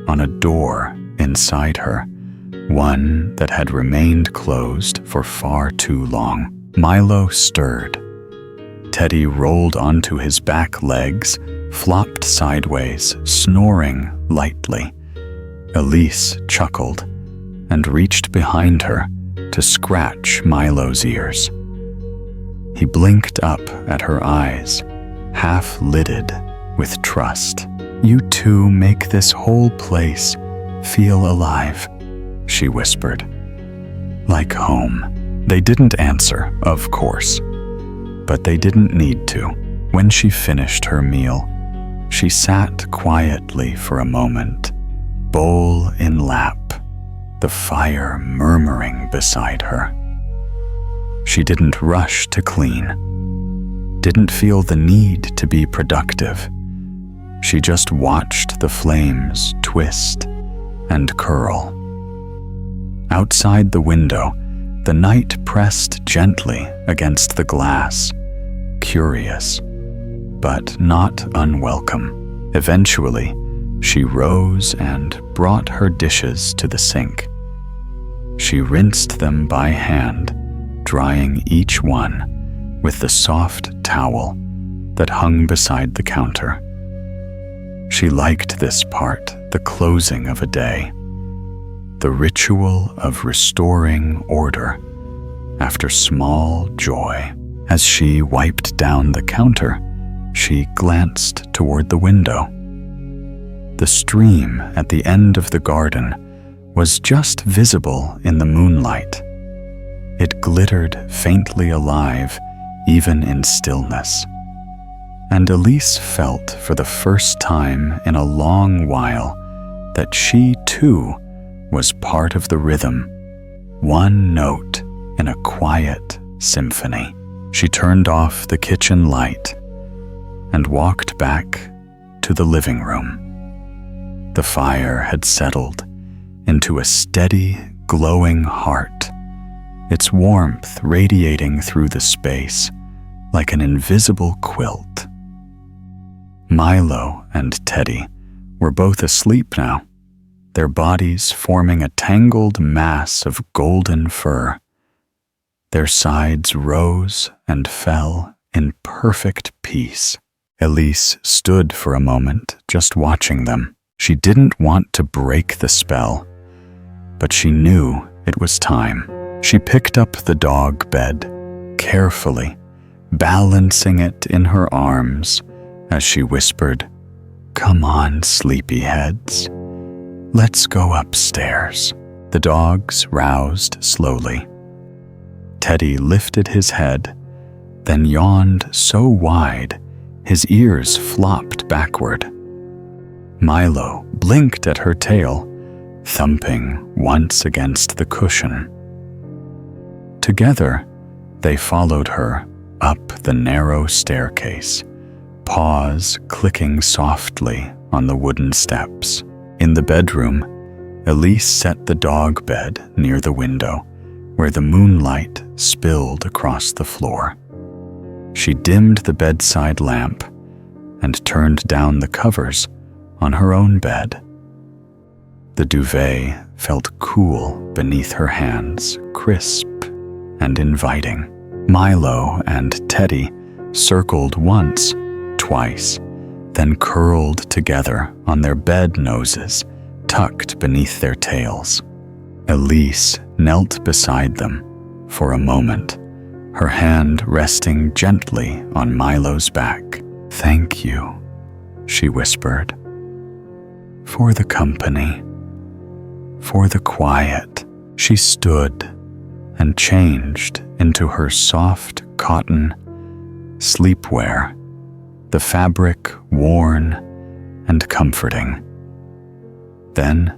on a door inside her, one that had remained closed for far too long. Milo stirred. Teddy rolled onto his back legs, flopped sideways, snoring lightly. Elise chuckled and reached behind her to scratch Milo's ears. He blinked up at her eyes, half-lidded with trust. "You two make this whole place feel alive," she whispered. "Like home." They didn't answer, of course, but they didn't need to. When she finished her meal, she sat quietly for a moment, bowl in lap, the fire murmuring beside her. She didn't rush to clean, didn't feel the need to be productive. She just watched the flames twist and curl. Outside the window, the night pressed gently against the glass, curious, but not unwelcome. Eventually, she rose and brought her dishes to the sink. She rinsed them by hand, drying each one with the soft towel that hung beside the counter. She liked this part, the closing of a day, the ritual of restoring order after small joy. As she wiped down the counter, she glanced toward the window. The stream at the end of the garden was just visible in the moonlight. It glittered faintly alive, even in stillness. And Elise felt for the first time in a long while that she too was part of the rhythm, one note in a quiet symphony. She turned off the kitchen light and walked back to the living room. The fire had settled into a steady, glowing heart, its warmth radiating through the space like an invisible quilt. Milo and Teddy were both asleep now, their bodies forming a tangled mass of golden fur. Their sides rose and fell in perfect peace. Elise stood for a moment, just watching them. She didn't want to break the spell, but she knew it was time. She picked up the dog bed, carefully, balancing it in her arms as she whispered, "Come on, sleepyheads. Let's go upstairs." The dogs roused slowly. Teddy lifted his head, then yawned so wide his ears flopped backward. Milo blinked at her tail, thumping once against the cushion. Together, they followed her up the narrow staircase, paws clicking softly on the wooden steps. In the bedroom, Elise set the dog bed near the window, where the moonlight spilled across the floor. She dimmed the bedside lamp and turned down the covers on her own bed. The duvet felt cool beneath her hands, crisp and inviting. Milo and Teddy circled once, twice, then curled together on their bed noses, tucked beneath their tails. Elise knelt beside them for a moment, her hand resting gently on Milo's back. "Thank you," she whispered, "for the company, for the quiet." She stood and changed into her soft cotton sleepwear, the fabric worn and comforting. Then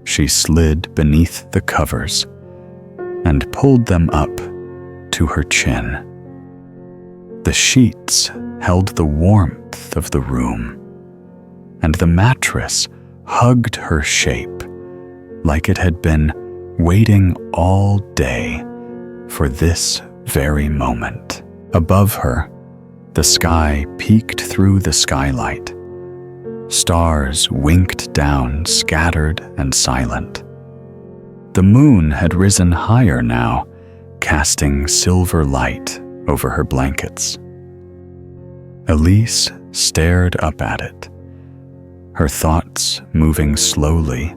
she slid beneath the covers and pulled them up to her chin. The sheets held the warmth of the room, and the mattress hugged her shape like it had been waiting all day for this very moment. Above her, the sky peeked through the skylight. Stars winked down, scattered and silent. The moon had risen higher now, casting silver light over her blankets. Elise stared up at it, her thoughts moving slowly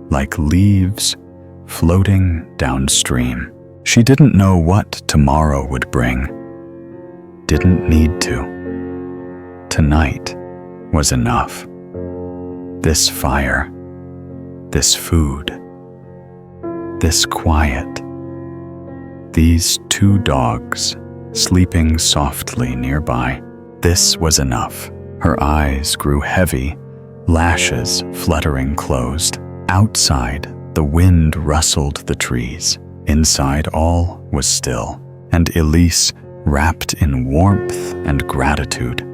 like leaves floating downstream. She didn't know what tomorrow would bring. Didn't need to. Tonight was enough. This fire, this food, this quiet, these two dogs sleeping softly nearby. This was enough. Her eyes grew heavy, lashes fluttering closed. Outside, the wind rustled the trees. Inside, all was still, and Elise, wrapped in warmth and gratitude,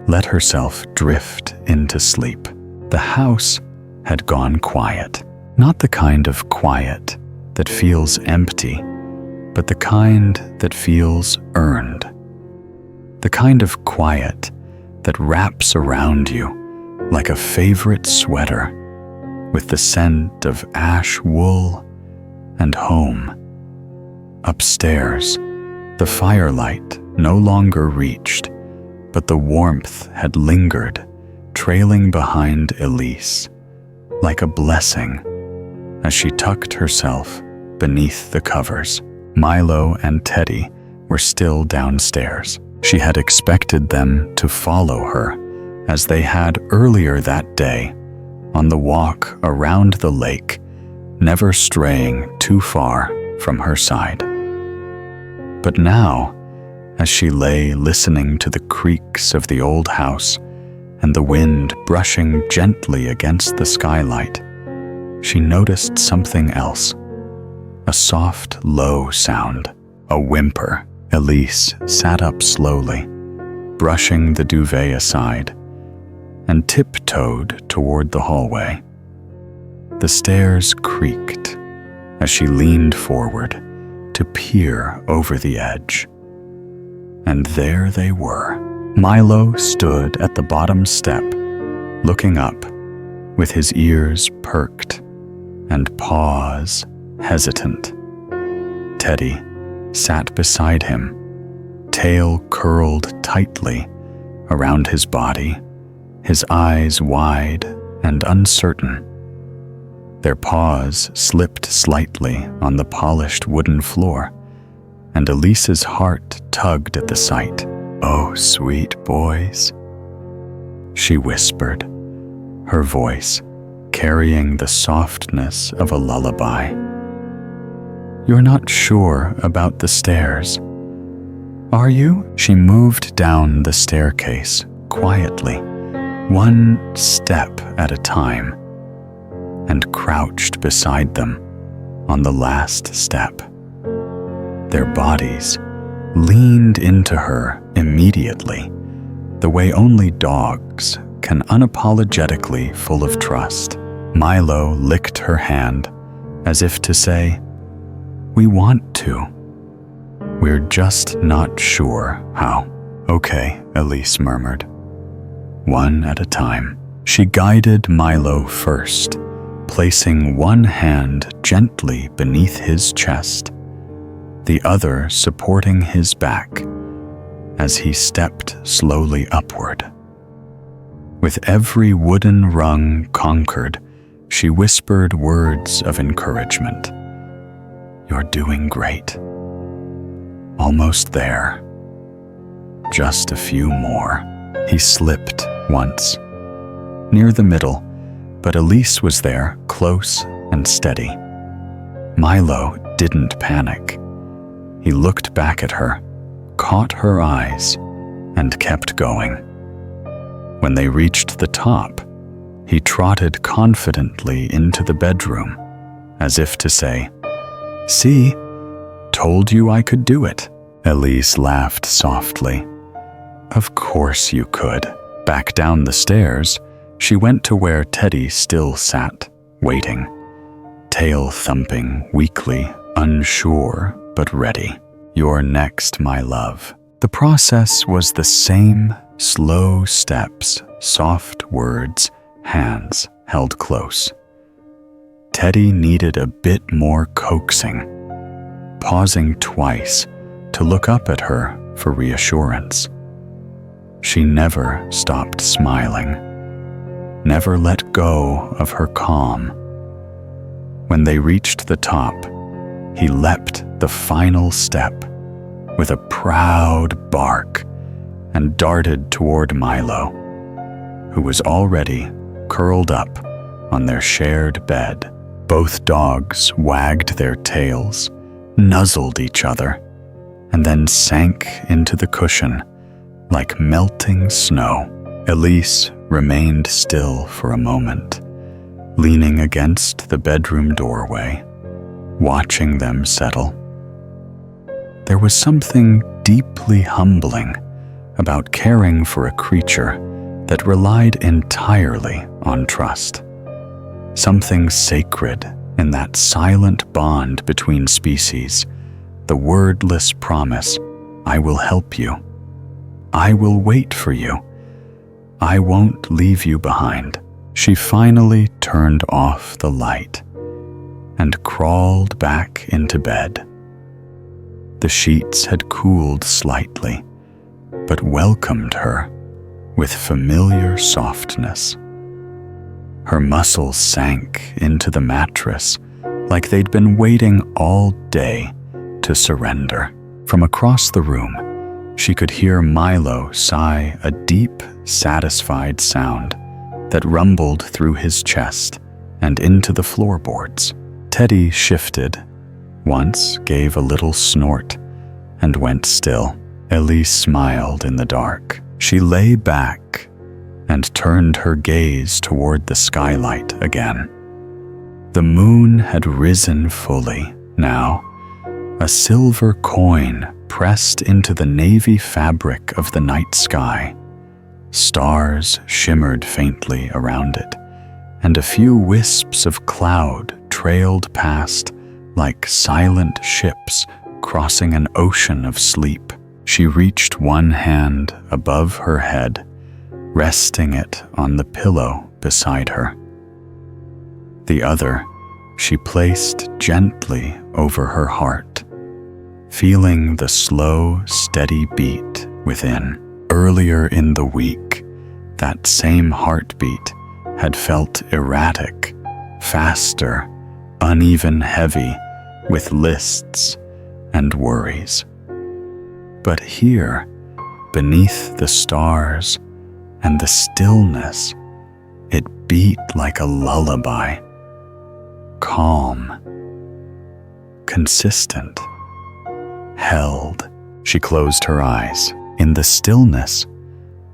let herself drift into sleep. The house had gone quiet. Not the kind of quiet that feels empty, but the kind that feels earned. The kind of quiet that wraps around you like a favorite sweater, with the scent of ash wool and home. Upstairs, the firelight no longer reached, but the warmth had lingered, trailing behind Elise, like a blessing, as she tucked herself beneath the covers. Milo and Teddy were still downstairs. She had expected them to follow her, as they had earlier that day, on the walk around the lake, never straying too far from her side. But now, as she lay listening to the creaks of the old house and the wind brushing gently against the skylight, she noticed something else. A soft, low sound, a whimper. Elise sat up slowly, brushing the duvet aside, and tiptoed toward the hallway. The stairs creaked as she leaned forward to peer over the edge. And there they were. Milo stood at the bottom step, looking up, with his ears perked and paws hesitant. Teddy sat beside him, tail curled tightly around his body, his eyes wide and uncertain. Their paws slipped slightly on the polished wooden floor, and Elise's heart tugged at the sight. "Oh, sweet boys," she whispered, her voice carrying the softness of a lullaby. "You're not sure about the stairs, are you?" She moved down the staircase quietly, one step at a time, and crouched beside them on the last step. Their bodies leaned into her immediately, the way only dogs can, unapologetically full of trust. Milo licked her hand as if to say, "We want to. We're just not sure how." "Okay," Elise murmured. One at a time. She guided Milo first, placing one hand gently beneath his chest, the other supporting his back as he stepped slowly upward. With every wooden rung conquered, she whispered words of encouragement. "You're doing great. Almost there. Just a few more." He slipped once, near the middle, but Elise was there, close and steady. Milo didn't panic. He looked back at her, caught her eyes, and kept going. When they reached the top, he trotted confidently into the bedroom, as if to say, "See, told you I could do it." Elise laughed softly. "Of course you could." Back down the stairs, she went to where Teddy still sat, waiting, tail thumping weakly, unsure but ready. "You're next, my love." The process was the same: slow steps, soft words, hands held close. Teddy needed a bit more coaxing, pausing twice to look up at her for reassurance. She never stopped smiling, never let go of her calm. When they reached the top, he leapt the final step with a proud bark and darted toward Milo, who was already curled up on their shared bed. Both dogs wagged their tails, nuzzled each other, and then sank into the cushion like melting snow. Elise remained still for a moment, leaning against the bedroom doorway, watching them settle. There was something deeply humbling about caring for a creature that relied entirely on trust. Something sacred in that silent bond between species, the wordless promise, "I will help you. I will wait for you. I won't leave you behind." She finally turned off the light and crawled back into bed. The sheets had cooled slightly, but welcomed her with familiar softness. Her muscles sank into the mattress like they'd been waiting all day to surrender. From across the room, she could hear Milo sigh a deep, satisfied sound that rumbled through his chest and into the floorboards. Teddy shifted, once gave a little snort, and went still. Elise smiled in the dark. She lay back and turned her gaze toward the skylight again. The moon had risen fully now, a silver coin pressed into the navy fabric of the night sky. Stars shimmered faintly around it, and a few wisps of cloud trailed past like silent ships crossing an ocean of sleep. She reached one hand above her head, resting it on the pillow beside her. The other she placed gently over her heart, feeling the slow, steady beat within. Earlier in the week, that same heartbeat had felt erratic, faster, uneven, heavy, with lists and worries. But here, beneath the stars and the stillness, it beat like a lullaby. Calm, consistent, held. She closed her eyes. In the stillness,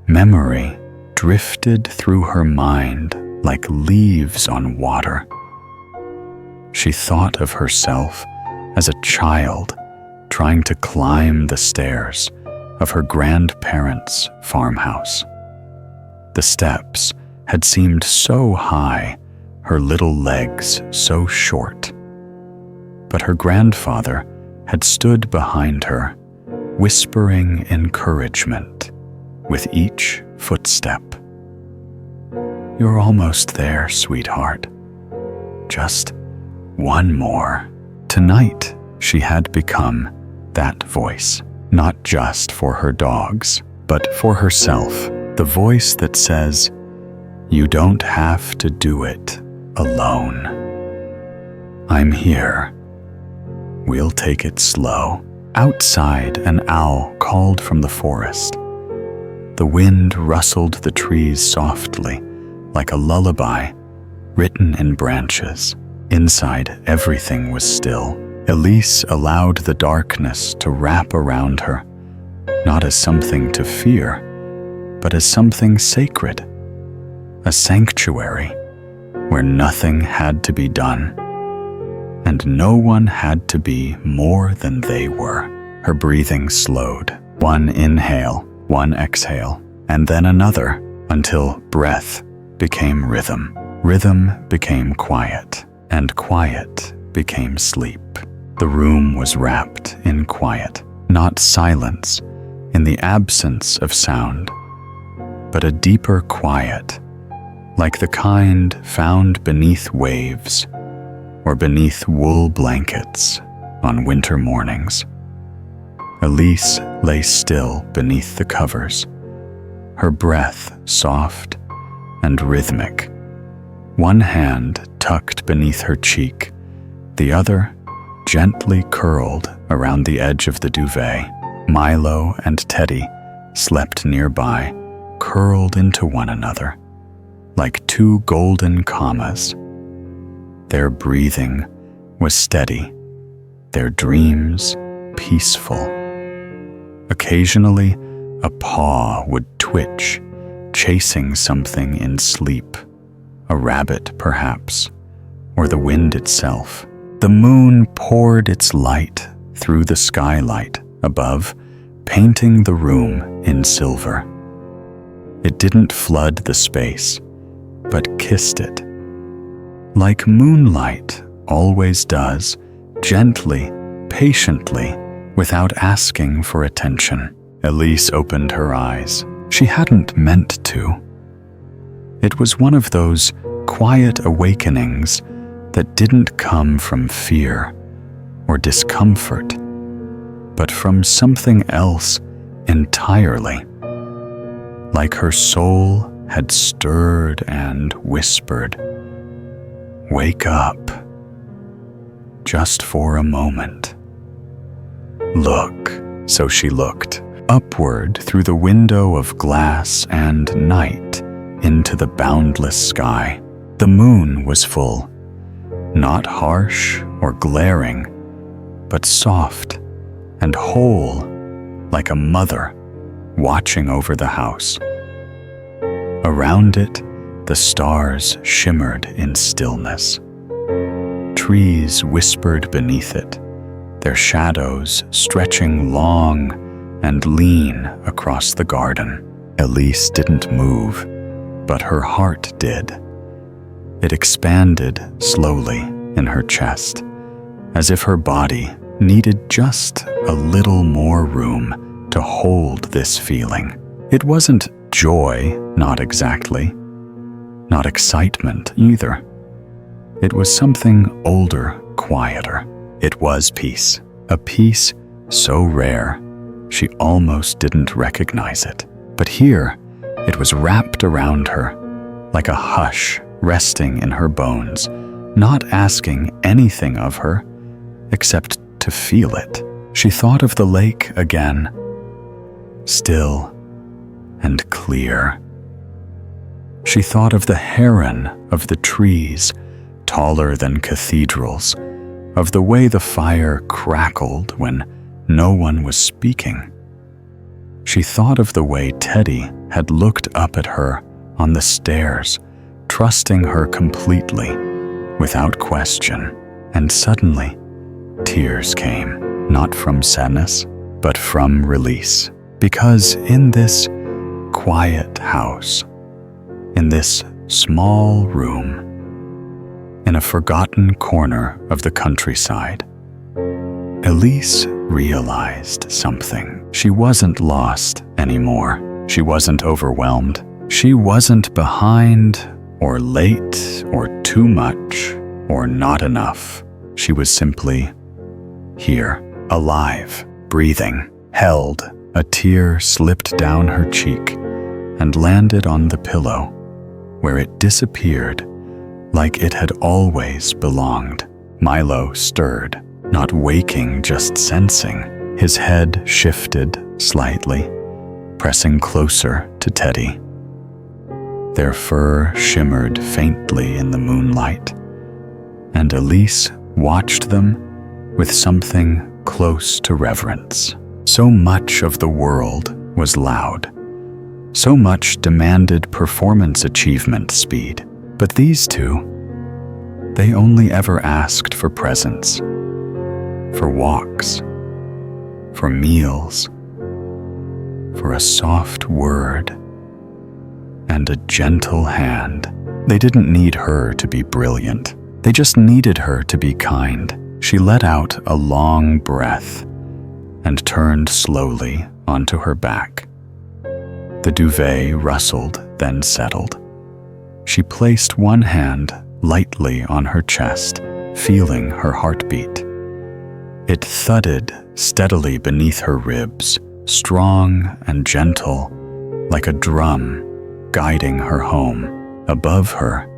memory drifted through her mind like leaves on water. She thought of herself as a child trying to climb the stairs of her grandparents' farmhouse. The steps had seemed so high, her little legs so short. But her grandfather had stood behind her, whispering encouragement with each footstep. "You're almost there, sweetheart. Just one more." Tonight, she had become that voice, not just for her dogs, but for herself. The voice that says, "You don't have to do it alone. I'm here. We'll take it slow." Outside, an owl called from the forest. The wind rustled the trees softly, like a lullaby written in branches. Inside, everything was still. Elise allowed the darkness to wrap around her, not as something to fear, but as something sacred, a sanctuary where nothing had to be done, and no one had to be more than they were. Her breathing slowed, one inhale, one exhale, and then another, until breath became rhythm. Rhythm became quiet, and quiet became sleep. The room was wrapped in quiet, not silence in the absence of sound, but a deeper quiet, like the kind found beneath waves or beneath wool blankets on winter mornings. Elise lay still beneath the covers, her breath soft and rhythmic, one hand tucked beneath her cheek, the other gently curled around the edge of the duvet. Milo and Teddy slept nearby, curled into one another, like two golden commas. Their breathing was steady, their dreams peaceful. Occasionally, a paw would twitch, chasing something in sleep, a rabbit perhaps, or the wind itself. The moon poured its light through the skylight above, painting the room in silver. It didn't flood the space, but kissed it. Like moonlight always does, gently, patiently, without asking for attention. Elise opened her eyes. She hadn't meant to. It was one of those quiet awakenings that didn't come from fear or discomfort, but from something else entirely. Like her soul had stirred and whispered, "Wake up, just for a moment. Look." So she looked upward through the window of glass and night into the boundless sky. The moon was full, not harsh or glaring, but soft and whole, like a mother watching over the house. Around it, the stars shimmered in stillness. Trees whispered beneath it, their shadows stretching long and lean across the garden. Elise didn't move, but her heart did. It expanded slowly in her chest, as if her body needed just a little more room to hold this feeling. It wasn't joy, not exactly. Not excitement either. It was something older, quieter. It was peace. A peace so rare, she almost didn't recognize it. But here, it was wrapped around her, like a hush resting in her bones, not asking anything of her, except to feel it. She thought of the lake again, still and clear. She thought of the heron of the trees, taller than cathedrals, of the way the fire crackled when no one was speaking. She thought of the way Teddy had looked up at her on the stairs, trusting her completely, without question. And suddenly, tears came, not from sadness, but from release. Because in this quiet house, in this small room, in a forgotten corner of the countryside, Elise realized something. She wasn't lost anymore. She wasn't overwhelmed. She wasn't behind or late or too much or not enough. She was simply here, alive, breathing, held. A tear slipped down her cheek and landed on the pillow, where it disappeared like it had always belonged. Milo stirred, not waking, just sensing. His head shifted slightly, pressing closer to Teddy. Their fur shimmered faintly in the moonlight, and Elise watched them with something close to reverence. So much of the world was loud. So much demanded performance achievement speed. But these two, they only ever asked for presence, for walks, for meals, for a soft word, and a gentle hand. They didn't need her to be brilliant. They just needed her to be kind. She let out a long breath and turned slowly onto her back. The duvet rustled, then settled. She placed one hand lightly on her chest, feeling her heartbeat. It thudded steadily beneath her ribs, strong and gentle, like a drum guiding her home. Above her,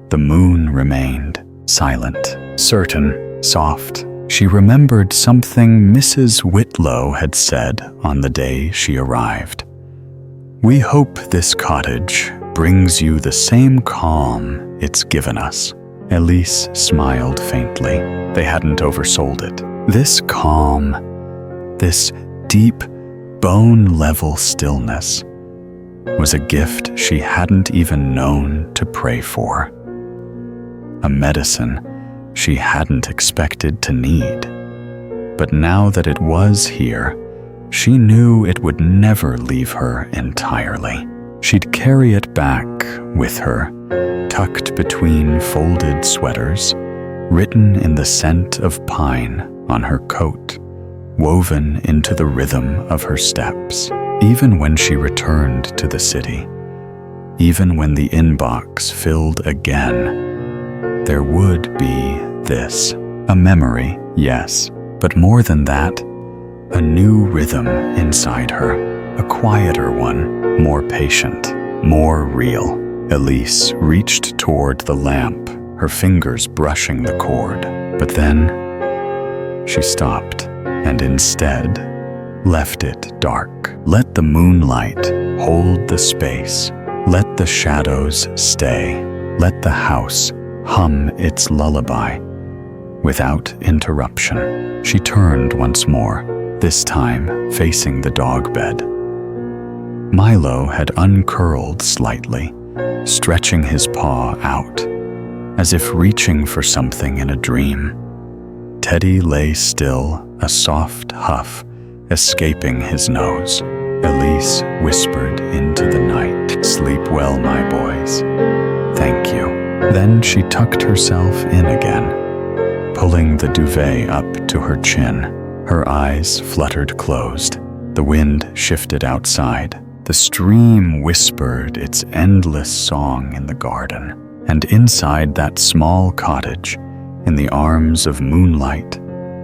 the moon remained silent, certain, soft. She remembered something Mrs. Whitlow had said on the day she arrived. "We hope this cottage brings you the same calm it's given us." Elise smiled faintly. They hadn't oversold it. This calm, this deep, bone-level stillness, was a gift she hadn't even known to pray for. A medicine she hadn't expected to need. But now that it was here, she knew it would never leave her entirely. She'd carry it back with her, tucked between folded sweaters, written in the scent of pine on her coat, woven into the rhythm of her steps. Even when she returned to the city, even when the inbox filled again, there would be this. A memory, yes, but more than that, a new rhythm inside her, a quieter one, more patient, more real. Elise reached toward the lamp, her fingers brushing the cord. But then, she stopped and instead left it dark. Let the moonlight hold the space. Let the shadows stay. Let the house hum its lullaby without interruption. She turned once more, this time facing the dog bed. Milo had uncurled slightly, stretching his paw out, as if reaching for something in a dream. Teddy lay still, a soft huff escaping his nose. Elise whispered into the night, "Sleep well, my boys. Thank you." Then she tucked herself in again, pulling the duvet up to her chin. Her eyes fluttered closed. The wind shifted outside. The stream whispered its endless song in the garden. And inside that small cottage, in the arms of moonlight,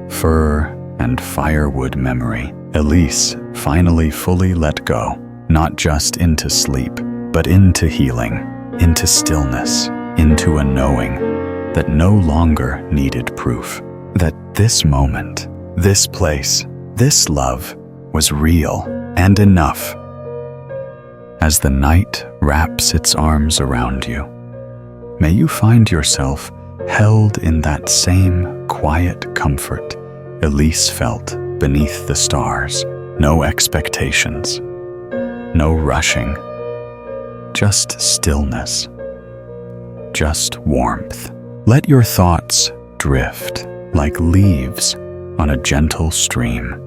fur, and firewood memory, Elise finally fully let go, not just into sleep, but into healing, into stillness, into a knowing that no longer needed proof, that this moment, this place, this love was real and enough. As the night wraps its arms around you, may you find yourself held in that same quiet comfort Elise felt beneath the stars. No expectations, no rushing, just stillness, just warmth. Let your thoughts drift like leaves on a gentle stream.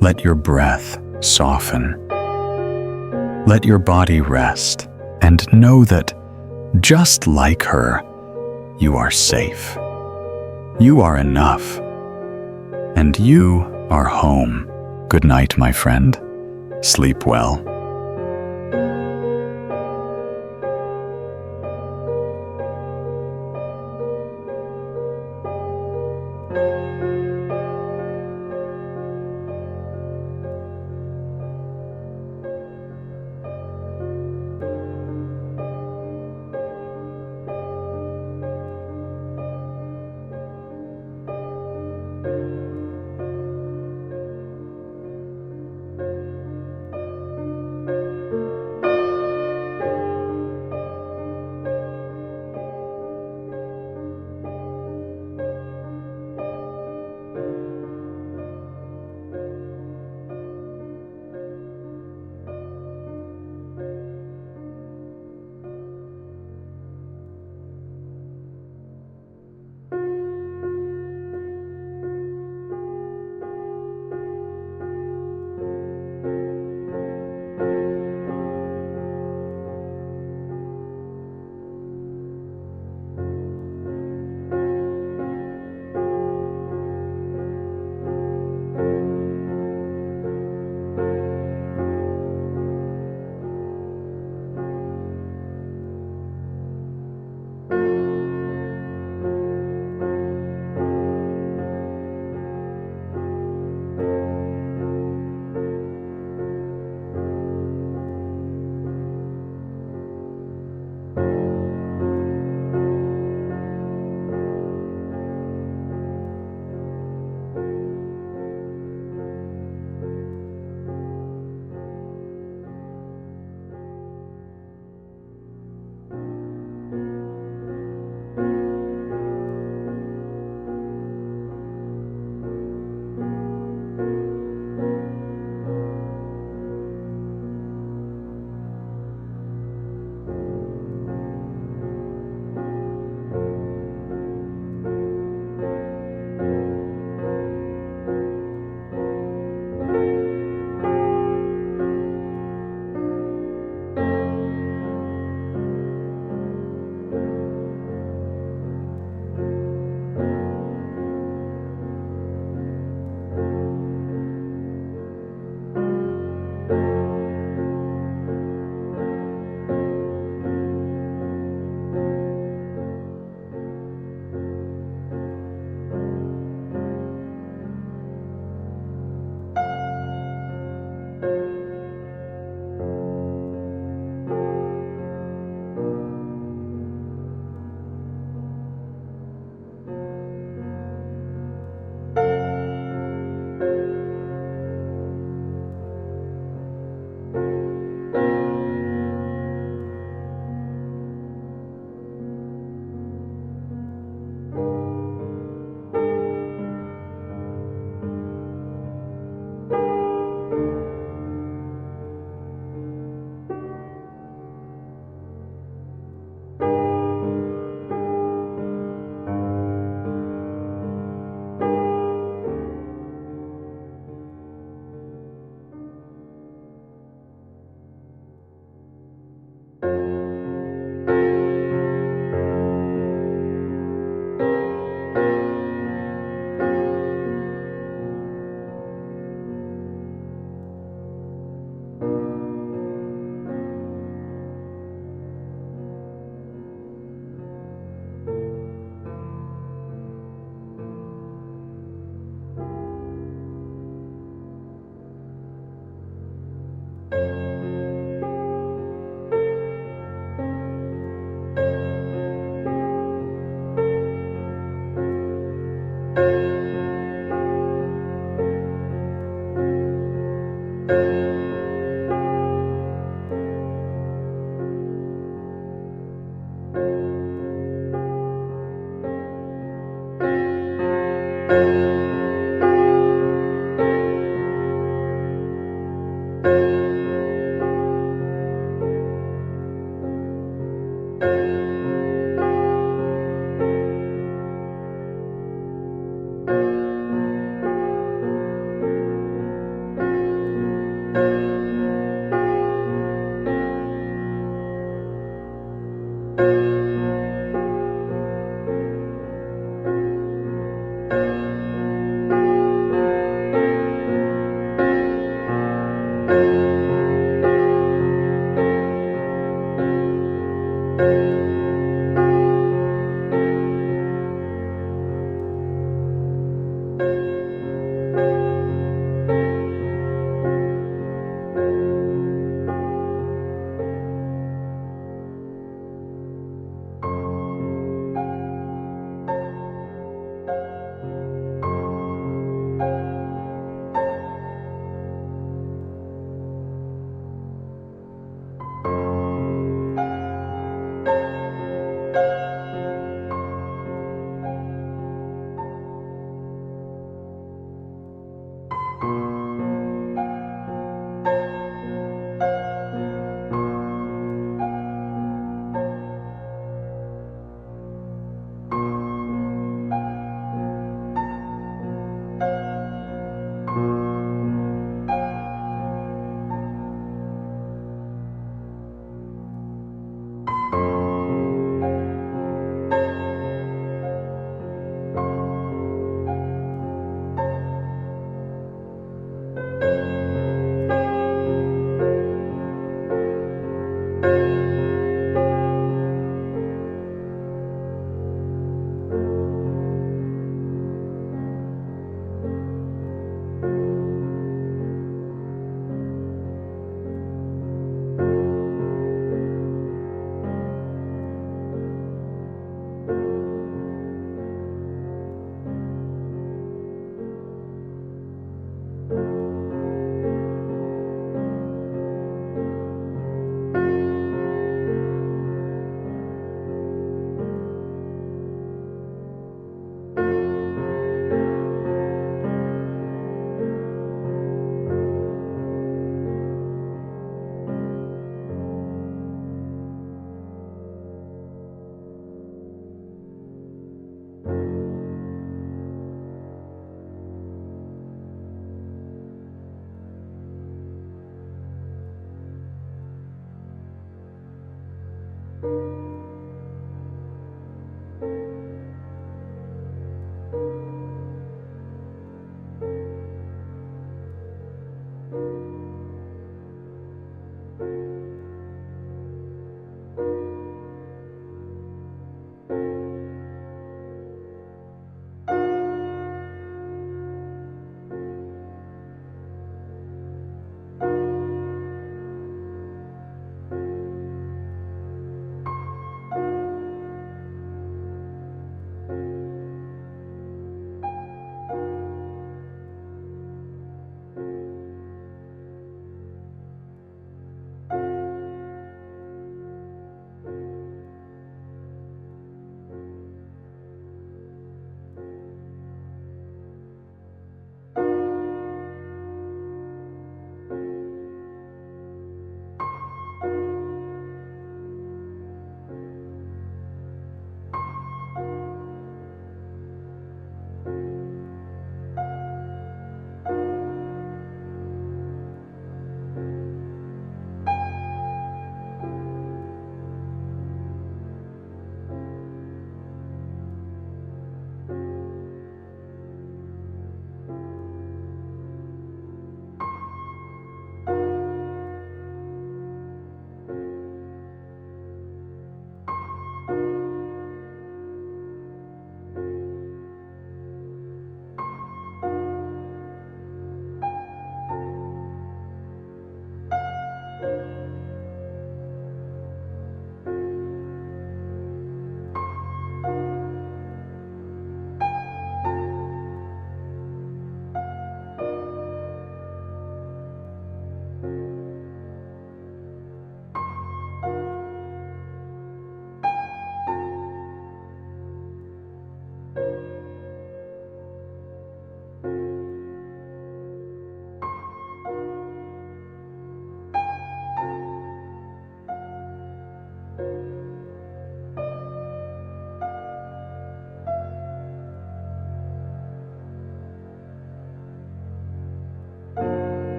Let your breath soften. Let your body rest, and know that, just like her, you are safe. You are enough. And you are home. Good night, my friend. Sleep well.